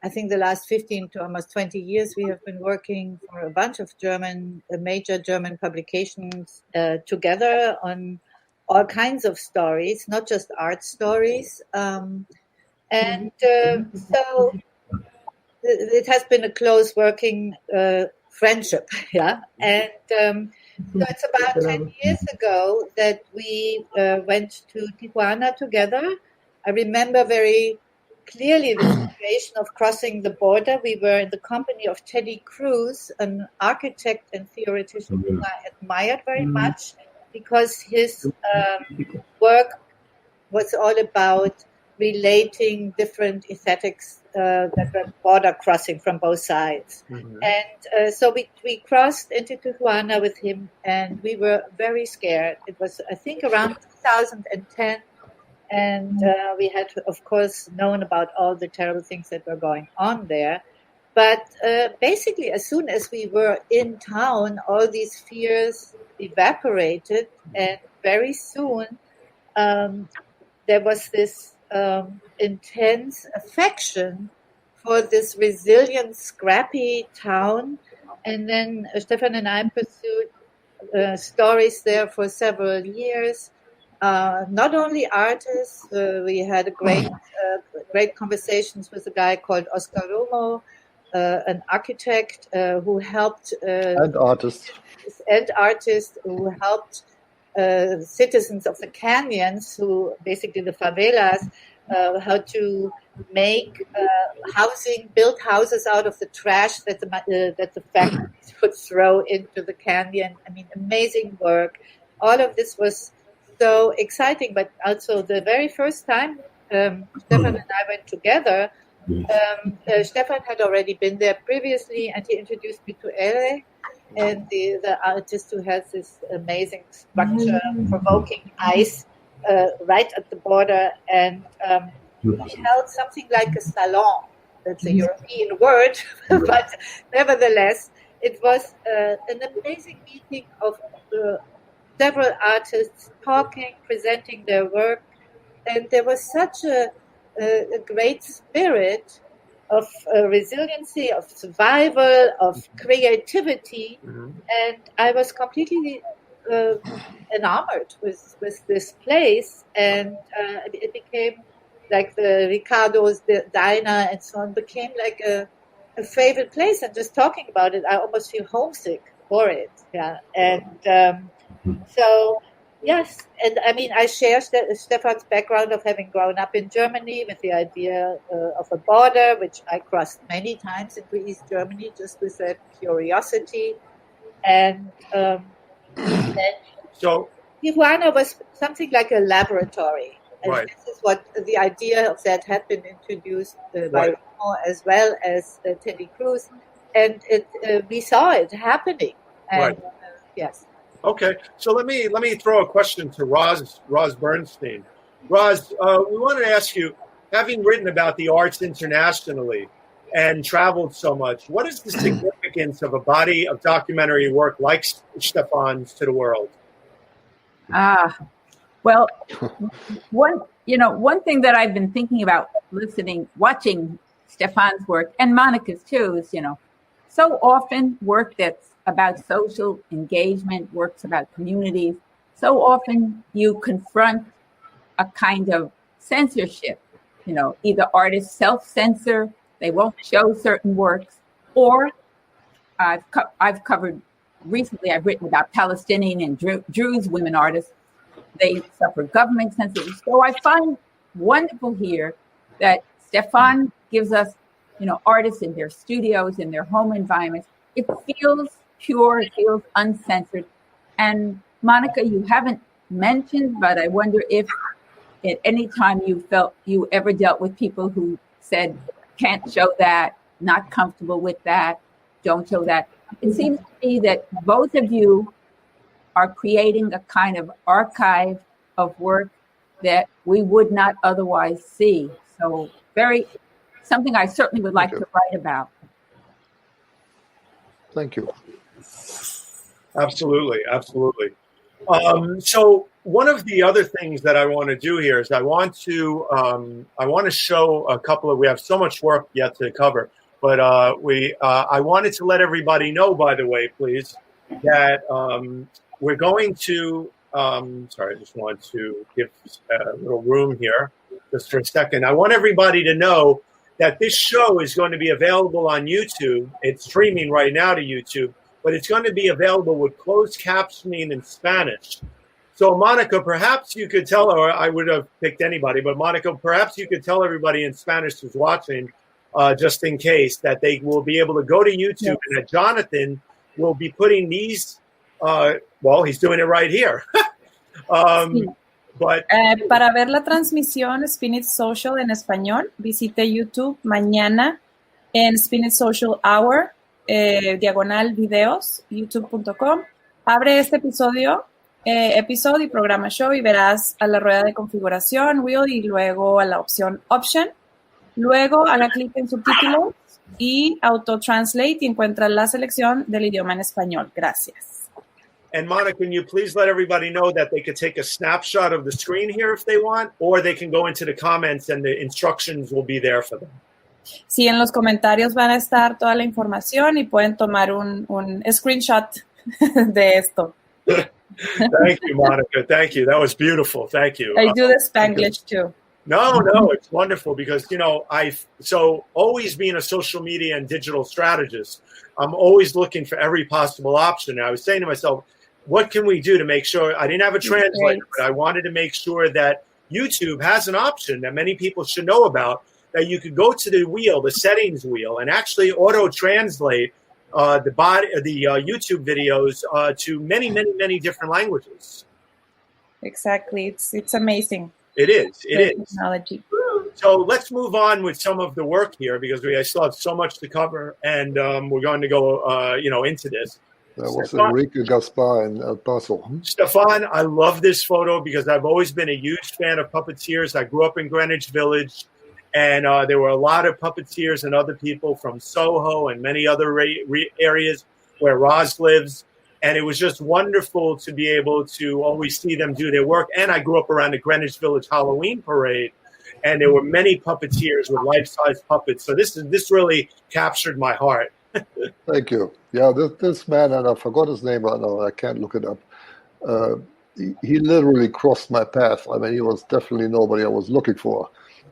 I think the last 15 to almost 20 years, we have been working for a bunch of major German publications together on all kinds of stories, not just art stories. So it has been a close working friendship, yeah. And so it's about 10 years ago that we went to Tijuana together. I remember very clearly the situation of crossing the border. We were in the company of Teddy Cruz, an architect and theoretician whom I admired very much because his work was all about relating different aesthetics that were border crossing from both sides. And so we crossed into Tijuana with him, and we were very scared. It was, I think, around 2010. And we had, of course, known about all the terrible things that were going on there. But basically, as soon as we were in town, all these fears evaporated. And very soon, there was this intense affection for this resilient, scrappy town. And then Stefan and I pursued stories there for several years. Not only artists, we had great conversations with a guy called Oscar Romo, an architect who helped and artist who helped citizens of the canyons, who basically the favelas, how to make build houses out of the trash that the factories would throw into the canyon. I mean, amazing work. All of this was so exciting, but also the very first time Stefan and I went together, Stefan had already been there previously, and he introduced me to Ere, and the artist who has this amazing structure, provoking ice right at the border, and he held something like a salon. That's a European word, but nevertheless, it was an amazing meeting of several artists talking, presenting their work, and there was such a great spirit of resiliency, of survival, of creativity, and I was completely enamored with this place, and it became like the Ricardo's diner and so on, became like a favorite place, and just talking about it, I almost feel homesick for it. Yeah, and so, yes, and I mean, I share Stefan's background of having grown up in Germany with the idea of a border, which I crossed many times into East Germany just with that curiosity. And so Tijuana was something like a laboratory. And right. This is what the idea of that had been introduced by Romo as well as Teddy Cruz. And we saw it happening. And, yes. Okay, so let me throw a question to Roz Bernstein. Roz, we wanted to ask you, having written about the arts internationally and traveled so much, what is the significance of a body of documentary work like Stefan's to the world? Well, one thing that I've been thinking about watching Stefan's work and Monica's too is, so often work that's about social engagement, works about communities. So often you confront a kind of censorship, either artists self-censor, they won't show certain works, or I've covered recently, I've written about Palestinian and Druze women artists. They suffer government censorship. So I find wonderful here that Stefan gives us, artists in their studios, in their home environments. It feels pure, it feels uncensored. And Monica, you haven't mentioned, but I wonder if at any time you ever dealt with people who said, can't show that, not comfortable with that, don't show that. It seems to me that both of you are creating a kind of archive of work that we would not otherwise see. So something I certainly would like to write about. Thank you. Absolutely. So one of the other things that I want to do here is I want to show a couple of, we have so much work yet to cover, but I wanted to let everybody know, by the way, please, that we're going to, sorry, I just want to give a little room here just for a second. I want everybody to know that this show is going to be available on YouTube. It's streaming right now to YouTube, but it's going to be available with closed captioning in Spanish. So, Monica, perhaps you could tell, or I would have picked anybody, but Monica, perhaps you could tell everybody in Spanish who's watching, just in case, that they will be able to go to YouTube, and that Jonathan will be putting these, well, he's doing it right here. Para ver la transmisión Spinach Social en español, visite YouTube mañana en Spinach Social Hour, diagonal videos, youtube.com. Abre este episodio y programa show y verás a la rueda de configuración, wheel, y luego a la opción option. Luego haga clic en subtítulos y auto-translate y encuentra la selección del idioma en español. Gracias. And Monica, can you please let everybody know that they could take a snapshot of the screen here if they want, or they can go into the comments and the instructions will be there for them. Sí, en los comentarios van a estar toda la información y pueden tomar un screenshot de esto. Thank you, Monica. Thank you. That was beautiful. Thank you. I do the Spanglish too. No, it's wonderful because, so always being a social media and digital strategist, I'm always looking for every possible option. And I was saying to myself, what can we do to make sure? I didn't have a translator, but I wanted to make sure that YouTube has an option that many people should know about, that you could go to the wheel, the settings wheel, and actually auto-translate the YouTube videos to many, many, many different languages. Exactly. It's amazing. It is. Technology. So let's move on with some of the work here because I still have so much to cover, and we're going to go, into this. That was Enrique Gaspar in El Paso. Stefan, I love this photo because I've always been a huge fan of puppeteers. I grew up in Greenwich Village, and there were a lot of puppeteers and other people from Soho and many other areas where Roz lives. And it was just wonderful to be able to always see them do their work. And I grew up around the Greenwich Village Halloween parade, and there were many puppeteers with life-size puppets. So this really captured my heart. Thank you. Yeah, this man, and I forgot his name right now. I can't look it up. He literally crossed my path. I mean, he was definitely nobody I was looking for.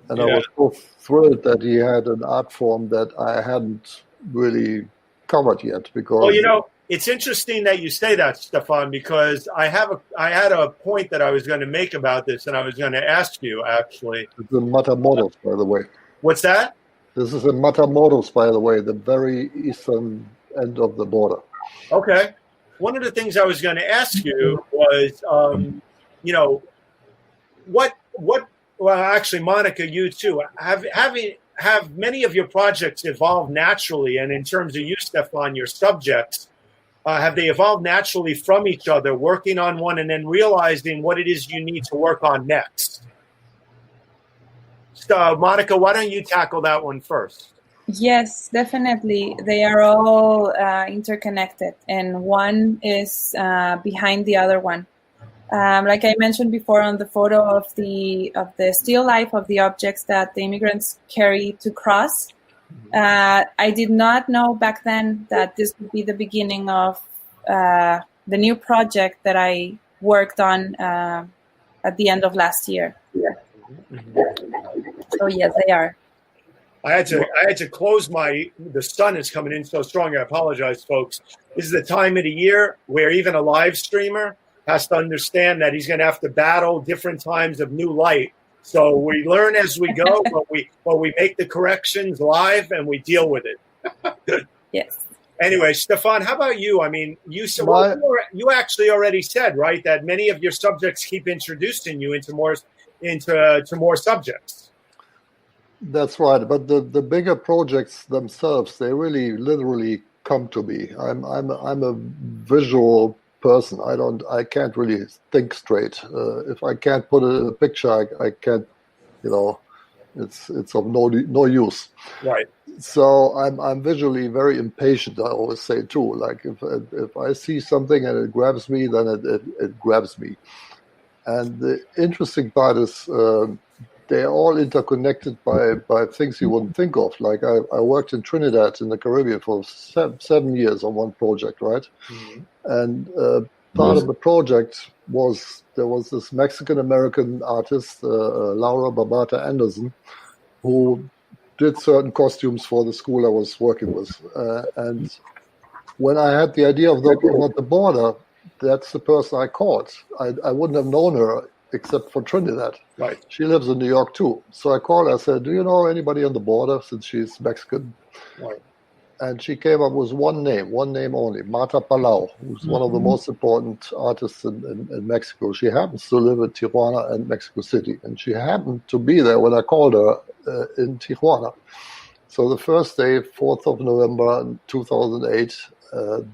And I was so thrilled that he had an art form that I hadn't really covered yet. Because it's interesting that you say that, Stefan, because I had a point that I was going to make about this, and I was going to ask you, actually. It's in Matamoros, by the way. What's that? This is in Matamoros, by the way, the very eastern end of the border. Okay. One of the things I was going to ask you was, well, actually, Monica, you too, have many of your projects evolved naturally, and in terms of you, Stefan, your subjects, have they evolved naturally from each other, working on one and then realizing what it is you need to work on next? So, Monica, why don't you tackle that one first? Yes, definitely. They are all interconnected, and one is behind the other one. Like I mentioned before on the photo of the still life of the objects that the immigrants carry to cross, I did not know back then that this would be the beginning of the new project that I worked on at the end of last year. Yeah. So yes, they are. I had to close the sun is coming in so strong. I apologize, folks. This is the time of the year where even a live streamer has to understand that he's going to have to battle different times of new light. So we learn as we go, but we make the corrections live and we deal with it. Yes. Anyway, Stefan, how about you? I mean, you actually already said, right, that many of your subjects keep introducing you into more subjects. That's right, but the bigger projects themselves, they really literally come to me. I'm a visual person. I can't really think straight. If I can't put a picture, I can't, it's of no use. Right. So I'm visually very impatient. I always say too. Like if I see something and it grabs me, then it grabs me. And the interesting part is they're all interconnected by things you wouldn't think of. Like I worked in Trinidad in the Caribbean for 7 years on one project, right? Mm-hmm. And part of the project was there was this Mexican-American artist, Laura Babata Anderson, who did certain costumes for the school I was working with. And when I had the idea of the border, that's the person I called. I wouldn't have known her except for Trinidad. Right. She lives in New York too. So I called her. I said, do you know anybody on the border, since she's Mexican? Right. And she came up with one name only, Marta Palau, who's one of the most important artists in Mexico. She happens to live in Tijuana and Mexico City. And she happened to be there when I called her in Tijuana. So the first day, 4th of November 2008,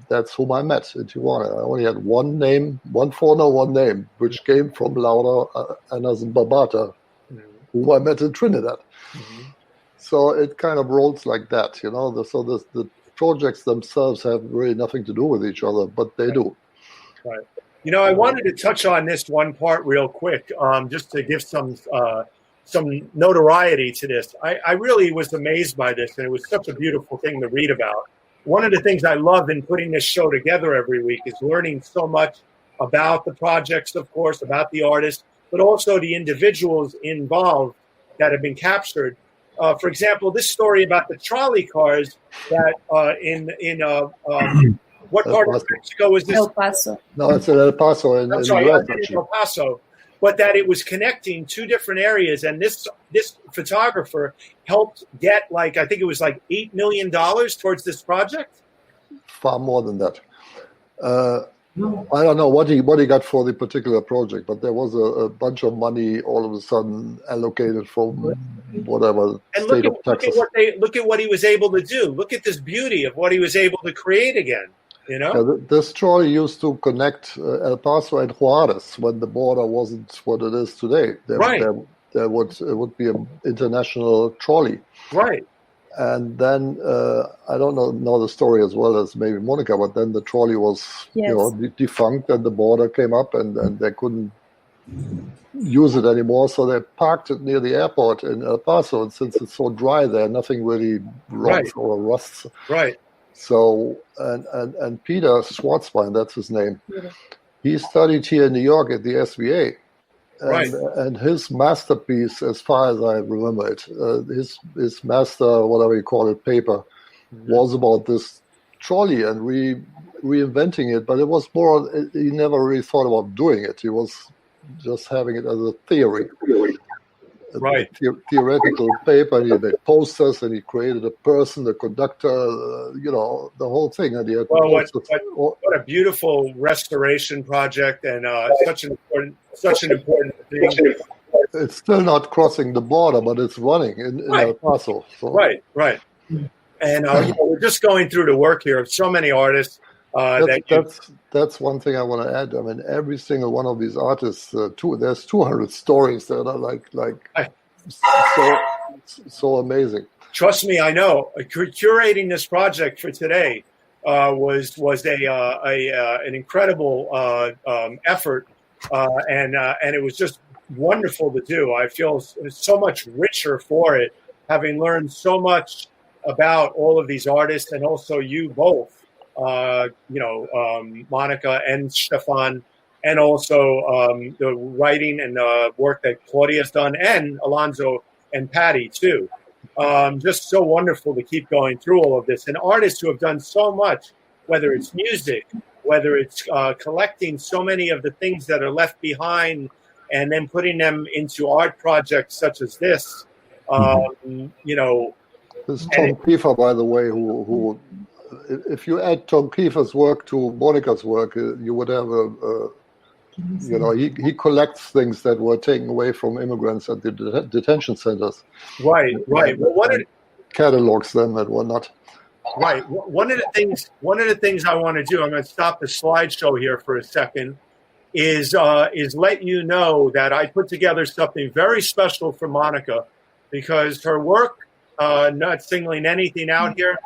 that's whom I met in Tijuana. I only had one name, one foreigner, one name, which came from Laura Anazin Babata, whom I met in Trinidad. Mm-hmm. So it kind of rolls like that, you know. So the projects themselves have really nothing to do with each other, but they do. Right. You know, I wanted to touch on this one part real quick, just to give some notoriety to this. I really was amazed by this, and it was such a beautiful thing to read about. One of the things I love in putting this show together every week is learning so much about the projects, of course, about the artists, but also the individuals involved that have been captured. For example, this story about the trolley cars that what part of Mexico is this? El Paso. No, it's in El Paso. In El Paso. But that it was connecting two different areas, and this photographer helped get I think it was $8 million towards this project. Far more than that. I don't know what he got for the particular project, but there was a bunch of money all of a sudden allocated from whatever and state of Texas. Look at what he was able to do. Look at this beauty of what he was able to create again. You know, yeah, this trolley used to connect El Paso and Juarez when the border wasn't what it is today. It would be an international trolley. Right. And then I don't know the story as well as maybe Monica, but then the trolley was defunct, and the border came up, and they couldn't use it anymore, so they parked it near the airport in El Paso. And since it's so dry there, nothing really rots or rusts. Right. So and Peter Schwarzbein, that's his name. He studied here in New York at the SVA. And his masterpiece, as far as I remember it, his master, whatever you call it, paper, was about this trolley and reinventing it. But it was more, he never really thought about doing it. He was just having it as a theory. Right. Theoretical paper, and he made posters, and he created a person, a conductor, the whole thing. And he had what a beautiful restoration project, and such an important thing. It's still not crossing the border, but it's running in El Paso. So. Right. And we're just going through the work here of so many artists. That's one thing I want to add. I mean, every single one of these artists, there's 200 stories that are so amazing. Trust me, I know. Curating this project for today was an incredible effort, and it was just wonderful to do. I feel so much richer for it, having learned so much about all of these artists, and also you both. Monica and Stefan, and also the writing and the work that Claudia's done, and Alonso and Patty too. Just so wonderful to keep going through all of this. And artists who have done so much, whether it's music, whether it's collecting so many of the things that are left behind and then putting them into art projects such as this. This is Tom Kiefer, by the way, who if you add Tom Kiefer's work to Monica's work, you would have he collects things that were taken away from immigrants at the detention centers. Right. Well, catalogs them and whatnot. Right. One of the things I want to do, I'm going to stop the slideshow here for a second, is let you know that I put together something very special for Monica, because her work, not singling anything out here,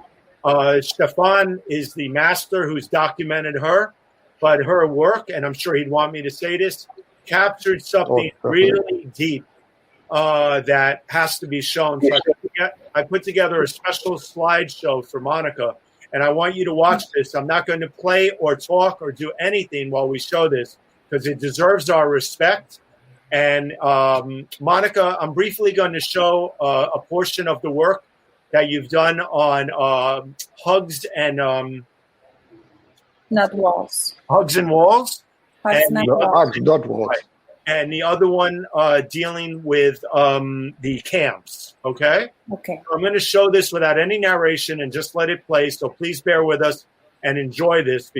Stefan is the master who's documented her, but her work, and I'm sure he'd want me to say this, captured something really deep that has to be shown. So I put together a special slideshow for Monica, and I want you to watch this. I'm not going to play or talk or do anything while we show this, because it deserves our respect. And Monica, I'm briefly going to show a portion of the work that you've done on hugs and Not walls. Hugs and walls. Hugs, not walls. Hugs, not walls. Right. And the other one dealing with the camps. Okay. Okay. I'm going to show this without any narration and just let it play. So please bear with us and enjoy this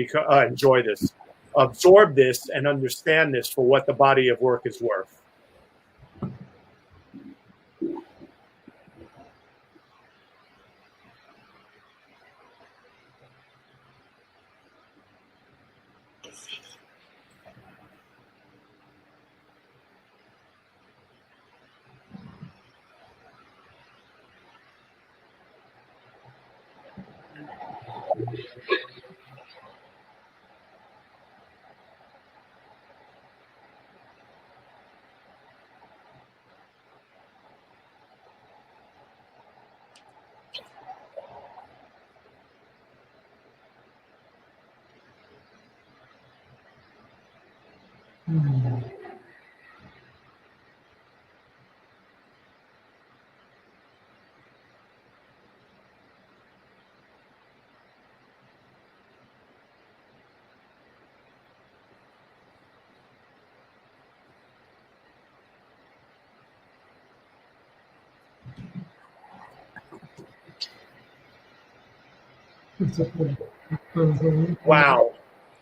absorb this and understand this for what the body of work is worth. Wow.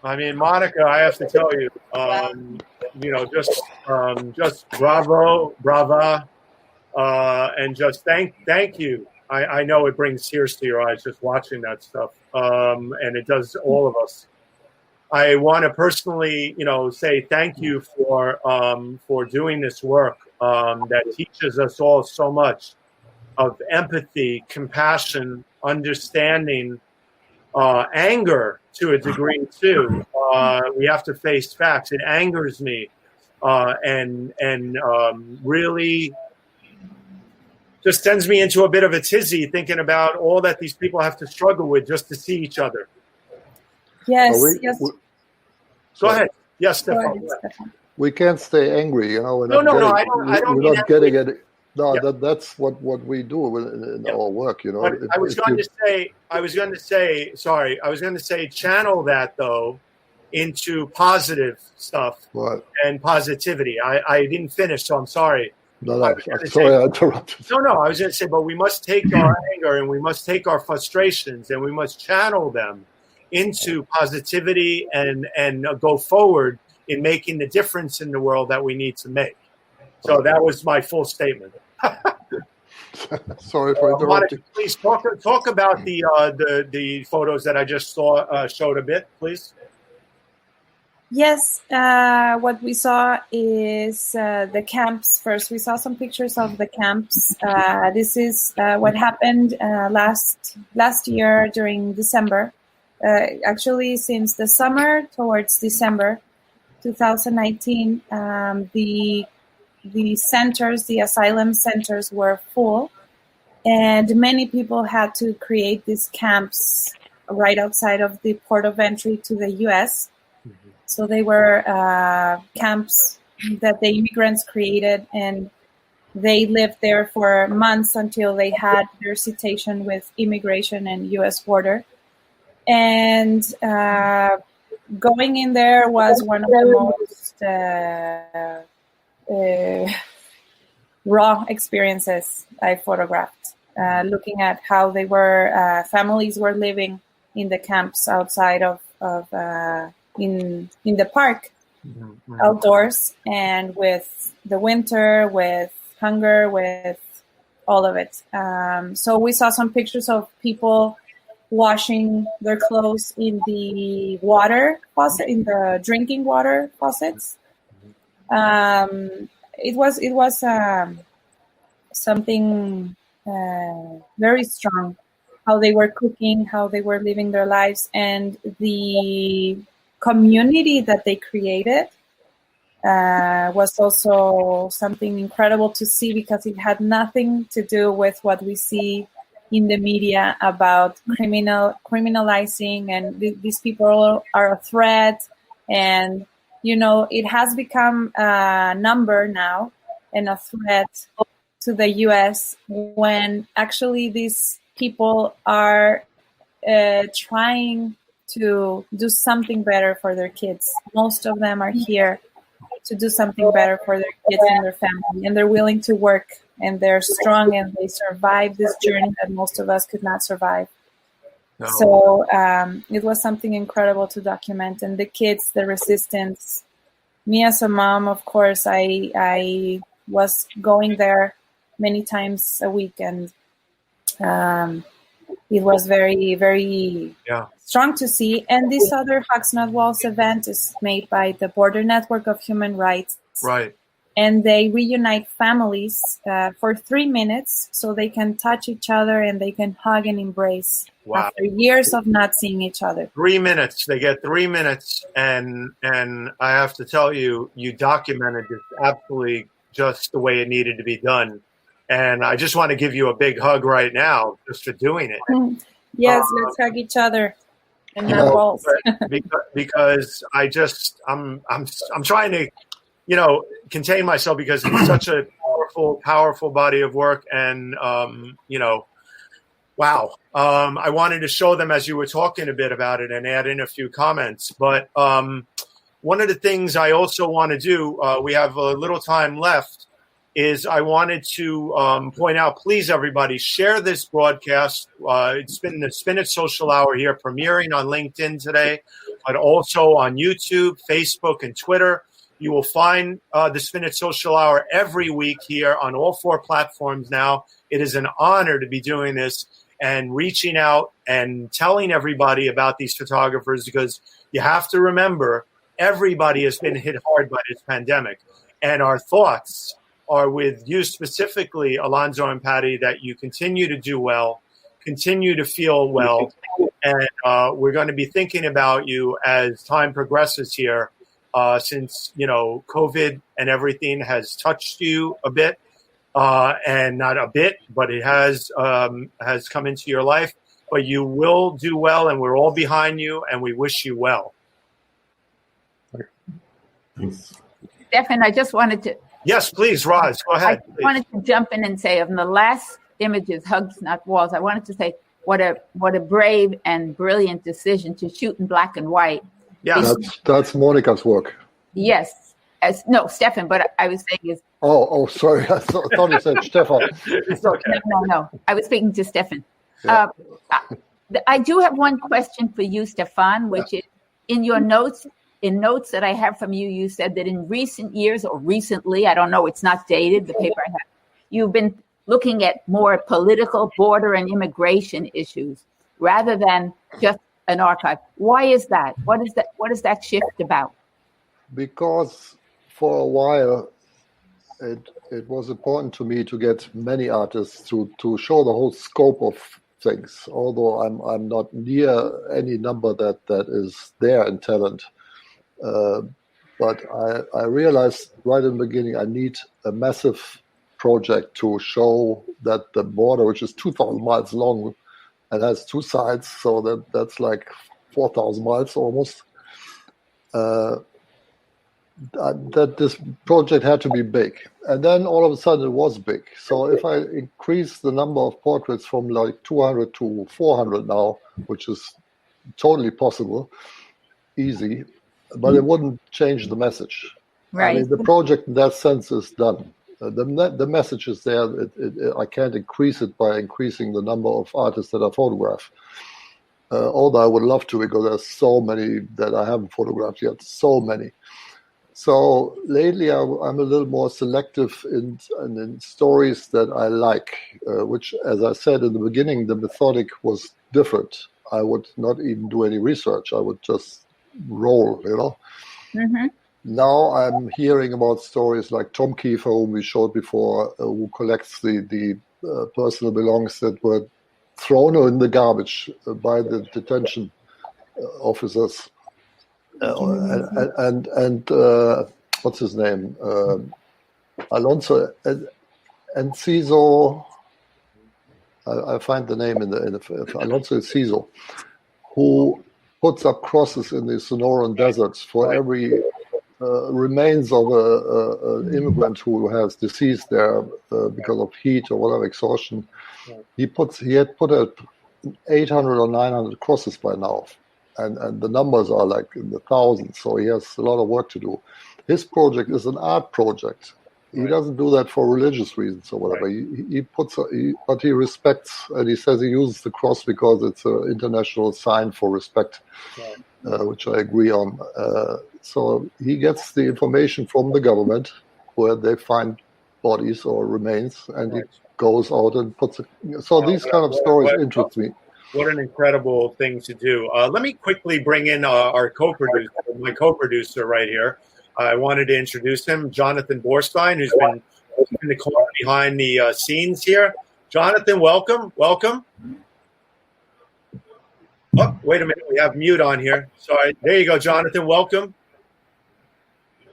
I mean, Monica, I have to tell you, just brava, and just thank you. I know it brings tears to your eyes just watching that stuff, and it does all of us. I want to personally, say thank you for doing this work that teaches us all so much of empathy, compassion, understanding, anger to a degree too. We have to face facts. It angers me, and really just sends me into a bit of a tizzy thinking about all that these people have to struggle with just to see each other. Yes. Go ahead. Yes, Stefan. We can't stay angry, No, I don't. We're not getting it. No, yeah. That's what we do in our work, But I was going to say, channel that though into positive stuff and positivity. I didn't finish, so I'm sorry. No, I'm sorry I interrupted. No, I was going to say, but we must take our anger and we must take our frustrations and we must channel them into positivity and go forward in making the difference in the world that we need to make. So that was my full statement. Sorry for interrupting. Please talk about the photos that I just showed a bit, please. Yes, what we saw is the camps. First, we saw some pictures of the camps. This is what happened last year during December. Actually, since the summer towards December 2019, the centers, the asylum centers were full, and many people had to create these camps right outside of the port of entry to the U.S. Mm-hmm. So they were camps that the immigrants created, and they lived there for months until they had their citation with immigration and U.S. border. And going in there was one of the most raw experiences I photographed, looking at how they were, families were living in the camps outside of in the park, outdoors, and with the winter, with hunger, with all of it. So we saw some pictures of people washing their clothes in the water faucet, in the drinking water faucets. It was something very strong, how they were cooking, how they were living their lives, and the community that they created was also something incredible to see, because it had nothing to do with what we see in the media about criminalizing, and these people are a threat. And, it has become a number now and a threat to the U.S. when actually these people are trying to do something better for their kids. Most of them are here to do something better for their kids and their family, and they're willing to work, and they're strong, and they survive this journey that most of us could not survive. No. So it was something incredible to document, and the kids, the resistance. Me as a mom, of course, I was going there many times a week, and it was very, very strong to see. And this other Hugs Not Walls event is made by the Border Network of Human Rights. Right. And they reunite families for 3 minutes so they can touch each other and they can hug and embrace after years of not seeing each other. 3 minutes. They get 3 minutes. And I have to tell you, you documented this absolutely just the way it needed to be done. And I just want to give you a big hug right now just for doing it. Yes, let's hug each other and not walls. Because I'm trying to, contain myself because it's such a powerful body of work. And, wow. I wanted to show them as you were talking a bit about it and add in a few comments. But one of the things I also want to do, we have a little time left, is I wanted to point out, please, everybody, share this broadcast. It's been the Spin It Social Hour here, premiering on LinkedIn today, but also on YouTube, Facebook, and Twitter. You will find the Spin It Social Hour every week here on all 4 platforms now. It is an honor to be doing this and reaching out and telling everybody about these photographers, because you have to remember, everybody has been hit hard by this pandemic. And our thoughts are with you specifically, Alonzo and Patty, that you continue to do well, continue to feel well, and we're going to be thinking about you as time progresses here, since, COVID and everything has touched you a bit, and not a bit, but it has come into your life. But you will do well, and we're all behind you, and we wish you well. Thanks. Stefan, I just wanted to... Yes, please, Roz, go ahead. I wanted to jump in and say, on the last images, Hugs Not Walls, I wanted to say what a brave and brilliant decision to shoot in black and white. Yes. That's Monica's work. Yes. No, Stefan, but I was saying is... Oh, sorry. I thought you said Stefan. It's okay. No. I was speaking to Stefan. Yeah. I do have one question for you, Stefan, which is, in your notes, that I have from you, you said that in recent years, or recently, I don't know, it's not dated, the paper I have, you've been looking at more political, border, and immigration issues rather than just an archive. Why is that? What is that shift about? Because for a while, it was important to me to get many artists to show the whole scope of things, although I'm not near any number that is there in talent. But I realized right in the beginning I need a massive project to show that the border, which is 2,000 miles long and has 2 sides, so that's like 4,000 miles almost, that this project had to be big. And then all of a sudden it was big. So if I increase the number of portraits from like 200 to 400 now, which is totally possible, easy, but it wouldn't change the message. Right. I mean, the project in that sense is done. The message is there. I can't increase it by increasing the number of artists that I photograph. Although I would love to, because there's so many that I haven't photographed yet, so many. So lately I'm a little more selective in stories that I like, which, as I said in the beginning, the methodic was different. I would not even do any research. I would just roll, Mm-hmm. Now I'm hearing about stories like Tom Kiefer, whom we showed before, who collects the personal belongings that were thrown in the garbage by the detention officers. And what's his name? Alonso Enciso. I find the name in the Alonso Enciso, who puts up crosses in the Sonoran deserts for every remains of an immigrant who has deceased there because of heat or whatever, exhaustion. He had put up 800 or 900 crosses by now, and the numbers are like in the thousands. So he has a lot of work to do. His project is an art project. He doesn't do that for religious reasons or whatever. But he respects, and he says he uses the cross because it's an international sign for respect, which I agree on. So he gets the information from the government where they find bodies or remains, and he goes out and puts it. So these kind of stories interest me. What an incredible thing to do. Let me quickly bring in our co-producer, my co-producer right here. I wanted to introduce him, Jonathan Borstein, who's been in the corner behind the scenes here. Jonathan, welcome. Welcome. Oh, wait a minute. We have mute on here. Sorry. There you go, Jonathan. Welcome.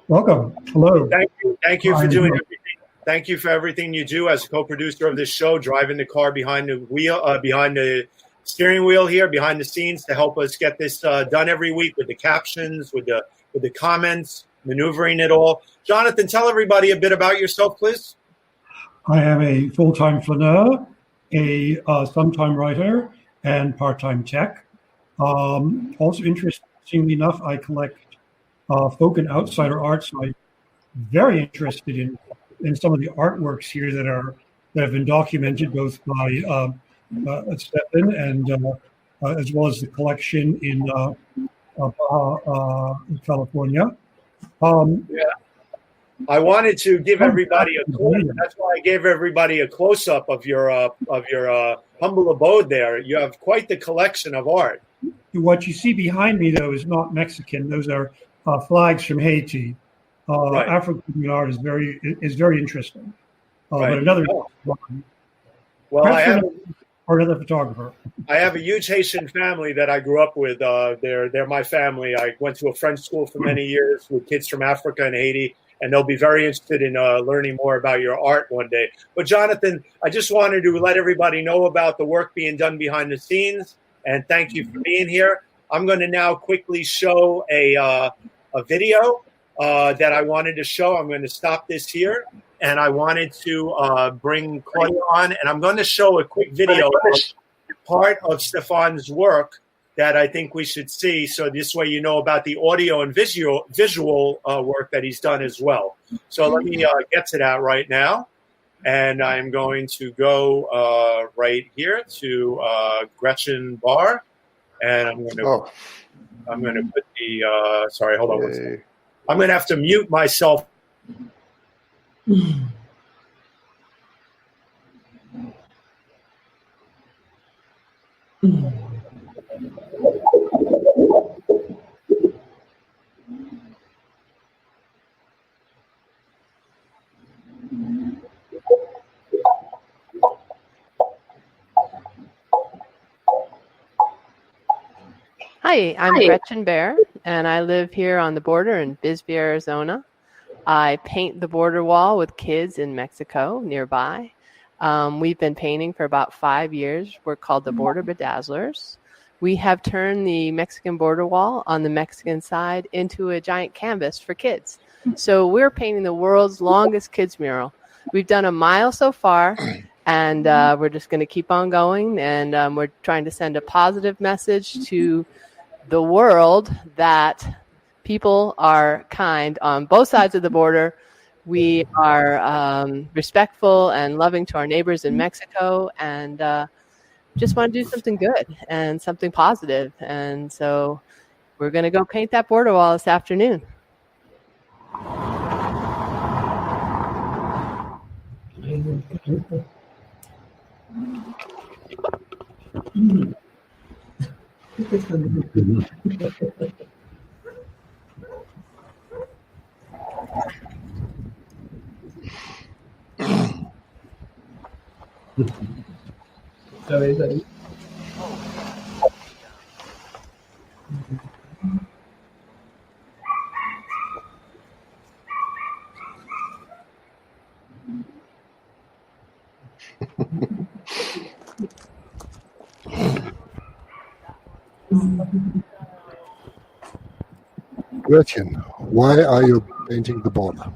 Welcome. Hello. Thank you. Thank you for doing everything. Thank you for everything you do as a co-producer of this show, driving the car behind the wheel, behind the steering wheel here, behind the scenes to help us get this done every week with the captions, with the comments, maneuvering it all. Jonathan, tell everybody a bit about yourself, please. I am a full-time flaneur, a sometime writer, and part-time tech. Also, interestingly enough, I collect folk and outsider art, so I'm very interested in some of the artworks here that have been documented both by Stefan and as well as the collection in California. I wanted to give everybody a close. That's why I gave everybody a close-up of your humble abode there. You have quite the collection of art. What you see behind me, though, is not Mexican. Those are flags from Haiti. African art is very interesting. But another or another photographer. I have a huge Haitian family that I grew up with. They're my family. I went to a French school for many years with kids from Africa and Haiti, and they'll be very interested in learning more about your art one day. But Jonathan, I just wanted to let everybody know about the work being done behind the scenes, and thank you for being here. I'm going to now quickly show a video that I wanted to show. I'm going to stop this here. And I wanted to bring Claudia on, and I'm going to show a quick video of part of Stefan's work that I think we should see. So this way you know about the audio and visual work that he's done as well. So let me get to that right now. And I'm going to go right here to Gretchen Barr. And I'm going to put the, sorry, hold on one second. I'm going to have to mute myself. Hi, I'm Gretchen Bear, and I live here on the border in Bisbee, Arizona. I paint the border wall with kids in Mexico nearby. We've been painting for about 5 years. We're called the Border Bedazzlers. We have turned the Mexican border wall on the Mexican side into a giant canvas for kids. So we're painting the world's longest kids mural. We've done 1 mile so far, and we're just going to keep on going. And we're trying to send a positive message to the world that people are kind on both sides of the border. We are respectful and loving to our neighbors in Mexico, and just want to do something good and something positive. And so we're going to go paint that border wall this afternoon. Gretchen, why are you painting the border?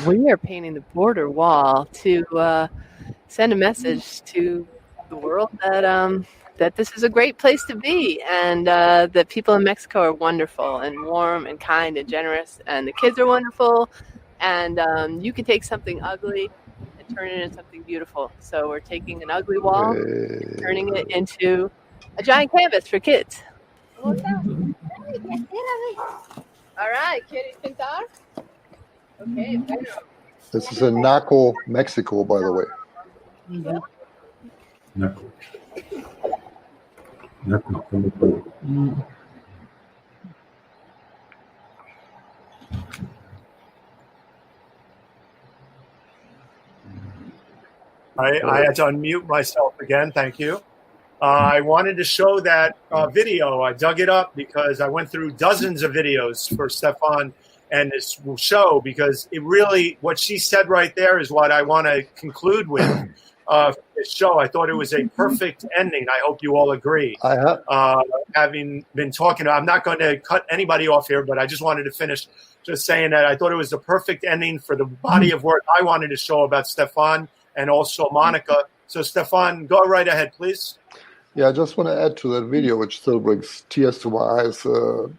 We are painting the border wall to send a message to the world that that this is a great place to be, and that people in Mexico are wonderful and warm and kind and generous, and the kids are wonderful, and you can take something ugly and turn it into something beautiful. So we're taking an ugly wall, turning it into a giant canvas for kids. All right, ¿quieres pintar? Okay, bueno. This is in Naco, Mexico, by the way. Naco. I had to unmute myself again. Thank you. I wanted to show that video. I dug it up because I went through dozens of videos for Stefan and this show, because it really, what she said right there is what I want to conclude with this show. I thought it was a perfect ending. I hope you all agree. Having been talking, I'm not going to cut anybody off here, but I just wanted to finish just saying that I thought it was the perfect ending for the body of work I wanted to show about Stefan and also Monica. So Stefan, go right ahead, please. Yeah, I just want to add to that video, which still brings tears to my eyes. And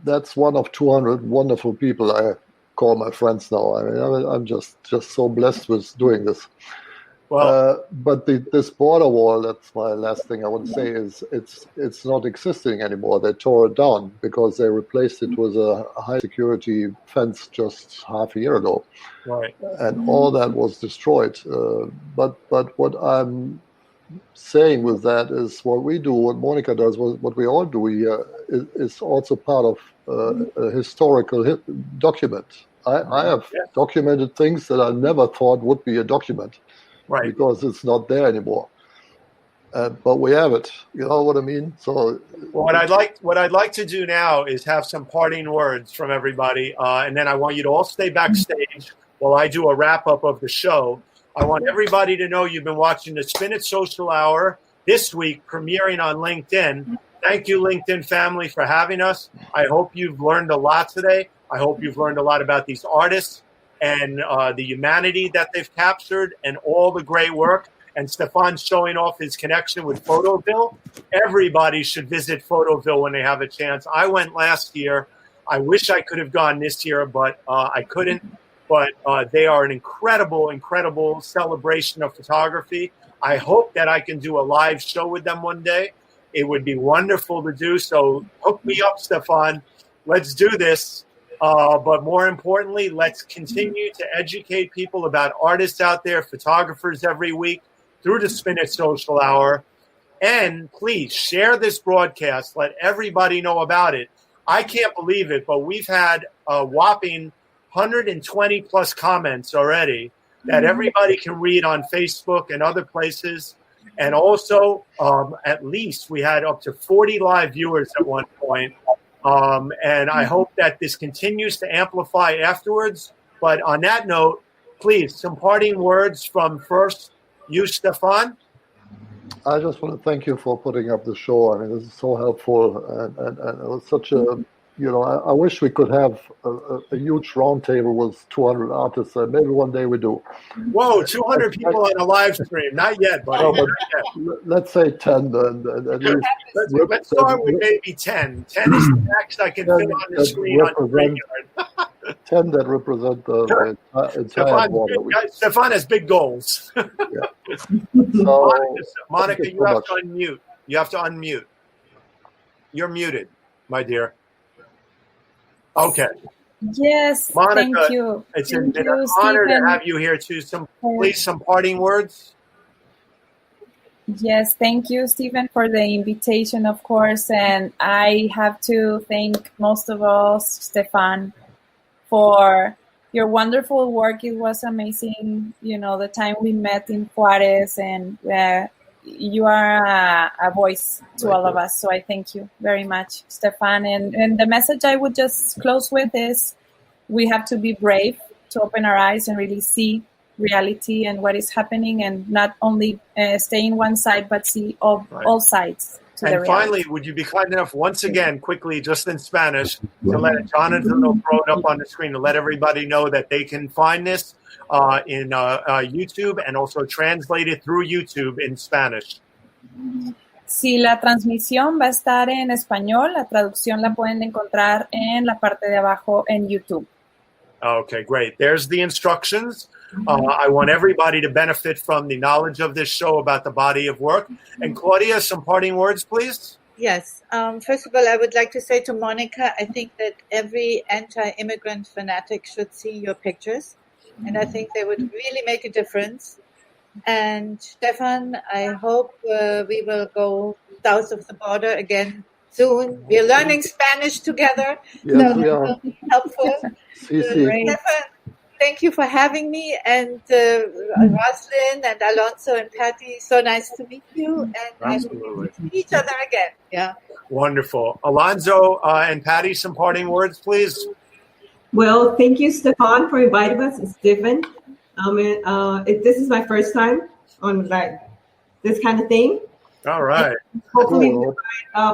that's one of 200 wonderful people I call my friends now. I mean, I'm just so blessed with doing this. Well, but this border wall, that's my last thing I want to say, is it's not existing anymore. They tore it down because they replaced it with a high security fence just half a year ago. Right. And all that was destroyed. But what I'm saying with that is what we do, what Monica does, what we all do here is also part of a historical document. I have documented things that I never thought would be a document, right? Because it's not there anymore. But we have it. You know what I mean? So what I'd like to do now is have some parting words from everybody, and then I want you to all stay backstage while I do a wrap up of the show. I want everybody to know you've been watching the Spin It Social Hour this week, premiering on LinkedIn. Thank you, LinkedIn family, for having us. I hope you've learned a lot today. I hope you've learned a lot about these artists and the humanity that they've captured and all the great work. And Stefan's showing off his connection with Photoville. Everybody should visit Photoville when they have a chance. I went last year. I wish I could have gone this year, but I couldn't. But they are an incredible, incredible celebration of photography. I hope that I can do a live show with them one day. It would be wonderful to do. So hook me up, Stefan. Let's do this. But more importantly, let's continue to educate people about artists out there, photographers every week through the Spin It Social Hour. And please share this broadcast. Let everybody know about it. I can't believe it, but we've had a whopping 120 plus comments already that everybody can read on Facebook and other places. And also, at least we had up to 40 live viewers at one point. And I hope that this continues to amplify afterwards. But on that note, please, some parting words from first you, Stefan. I just want to thank you for putting up the show. I mean, this is so helpful. And it was such a, I wish we could have a huge roundtable with 200 artists. Maybe one day we do. Whoa, 200 people on a live stream. Not yet, buddy. No, but let's say 10. At least let's start with maybe 10. 10 is the max I can fit on the screen on the regular. 10 that represent the entire border. Stefan has big goals. Yeah. Monica, you have to unmute. You have to unmute. You're muted, my dear. Okay. Yes, Monica, thank you. It's been an honor to have you here too. Please, some parting words. Yes, thank you, Stephen, for the invitation, of course. And I have to thank most of all Stefan for your wonderful work. It was amazing, the time we met in Juarez, and you are a voice to all of us. So I thank you very much, Stefan. And the message I would just close with is we have to be brave to open our eyes and really see reality and what is happening, and not only stay in one side, but see all sides. And finally, would you be kind enough, once again, quickly, just in Spanish, to let Jonathan throw it up on the screen to let everybody know that they can find this in YouTube and also translate it through YouTube in Spanish. Si la transmisión va a estar en español, la traducción la pueden encontrar en la parte de abajo en YouTube. Okay, great. There's the instructions. I want everybody to benefit from the knowledge of this show about the body of work. And Claudia, some parting words, please. Yes. First of all, I would like to say to Monica, I think that every anti-immigrant fanatic should see your pictures. And I think they would really make a difference. And Stefan, I hope we will go south of the border again soon. We're learning Spanish together. Yes, so we are. helpful. Stefan, thank you for having me. And Roslyn and Alonso and Patty, so nice to meet you. And Absolutely. I hope we see each other again. Yeah. Wonderful. Alonso and Patty, some parting words, please. Well, thank you, Stefan, for inviting us. Stefan. This is my first time on like this kind of thing. All right. And hopefully,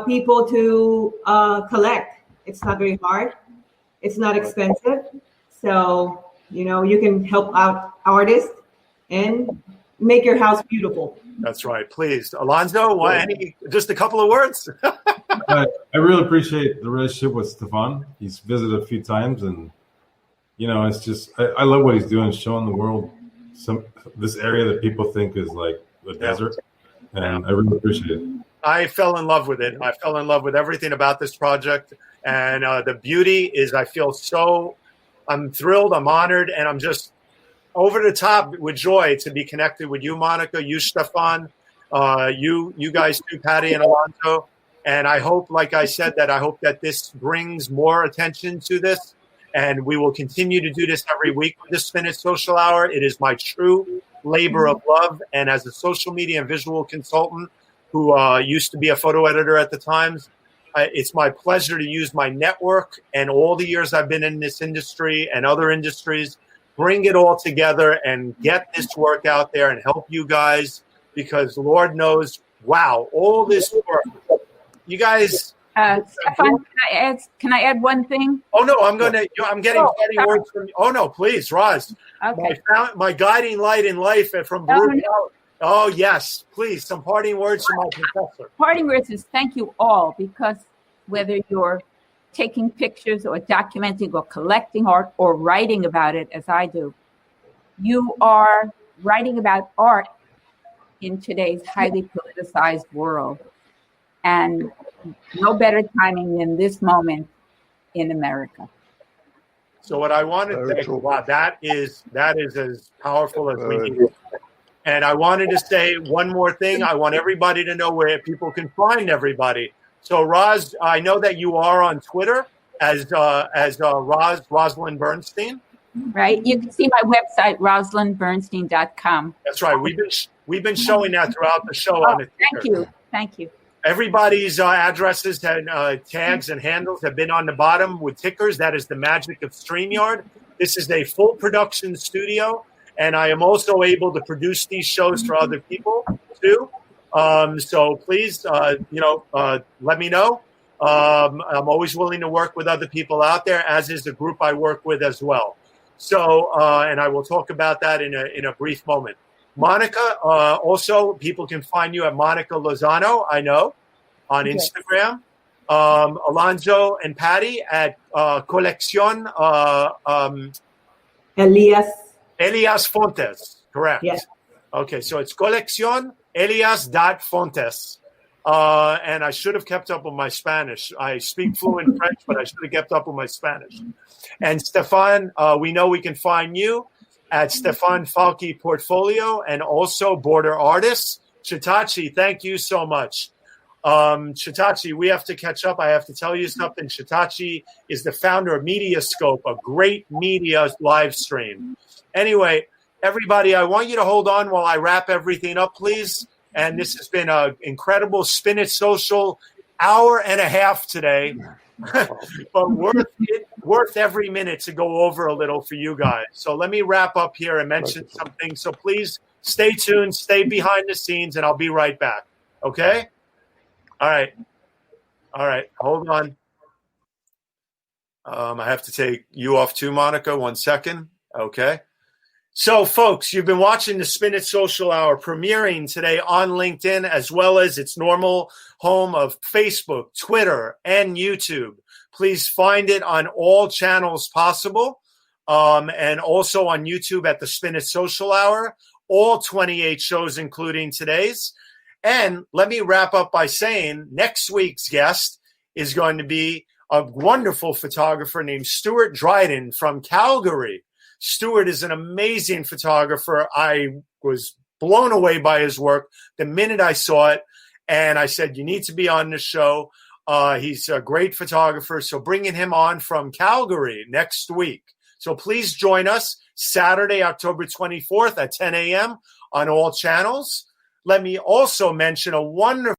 people to collect. It's not very hard. It's not expensive. So, you can help out artists and make your house beautiful. That's right. Please. Alonso, just a couple of words? I really appreciate the relationship with Stefan. He's visited a few times, and it's just I love what he's doing, showing the world this area that people think is like the desert, and I really appreciate it. I fell in love with it. I fell in love with everything about this project, and the beauty is I'm thrilled, I'm honored, and I'm just over the top with joy to be connected with you, Monica, you, Stefan, you guys too, Patty and Alonso. And I hope, like I said, I hope that this brings more attention to this. And we will continue to do this every week with the Spinach Social Hour. It is my true labor of love. And as a social media and visual consultant who used to be a photo editor at the Times, it's my pleasure to use my network and all the years I've been in this industry and other industries, bring it all together and get this work out there and help you guys, because Lord knows, wow, all this work. You guys. Stefan, can I add one thing? Oh no, I'm getting parting words from you. Oh no, please, Roz. Okay. My guiding light in life from Baruch. Oh yes, please, some parting words from my professor. Parting words is thank you all, because whether you're taking pictures or documenting or collecting art or writing about it, as I do, you are writing about art in today's highly politicized world. And no better timing than this moment in America. So what I want to say, wow, that is as powerful as we need. And I wanted to say one more thing. I want everybody to know where people can find everybody. So Roz, I know that you are on Twitter as Rosalind Bernstein. Right. You can see my website, rosalindbernstein.com. That's right. We've been showing that throughout the show on the Twitter. Thank you. Everybody's addresses and tags and handles have been on the bottom with tickers. That is the magic of StreamYard. This is a full production studio, and I am also able to produce these shows for other people too. So please, let me know. I'm always willing to work with other people out there, as is the group I work with as well. So, and I will talk about that in a brief moment. Monica, also, people can find you at Monica Lozano, I know, on Instagram. Alonso and Patty at Colección Elias Fontes, correct? Yes. Okay, so it's Colección Elias.Fontes. And I should have kept up with my Spanish. I speak fluent French, but I should have kept up with my Spanish. And Stefan, we know we can find you at Stefan Falke Portfolio and also Border Artists. Chitachi, thank you so much. Chitachi, we have to catch up. I have to tell you something. Chitachi is the founder of Mediascope, a great media live stream. Anyway, everybody, I want you to hold on while I wrap everything up, please. And this has been an incredible Spinach Social hour and a half today. But worth every minute to go over a little for you guys. So let me wrap up here and mention something. So please stay tuned, stay behind the scenes, and I'll be right back. Okay? All right. Hold on. I have to take you off too, Monica. 1 second. Okay. So, folks, you've been watching the Spin It Social Hour premiering today on LinkedIn, as well as its normal home of Facebook, Twitter, and YouTube. Please find it on all channels possible, and also on YouTube at the Spin It Social Hour, all 28 shows, including today's. And let me wrap up by saying next week's guest is going to be a wonderful photographer named Stuart Dryden from Calgary. Stuart is an amazing photographer. I was blown away by his work the minute I saw it, and I said, you need to be on the show. He's a great photographer, so bringing him on from Calgary next week. So please join us Saturday, October 24th at 10 a.m. on all channels. Let me also mention a wonderful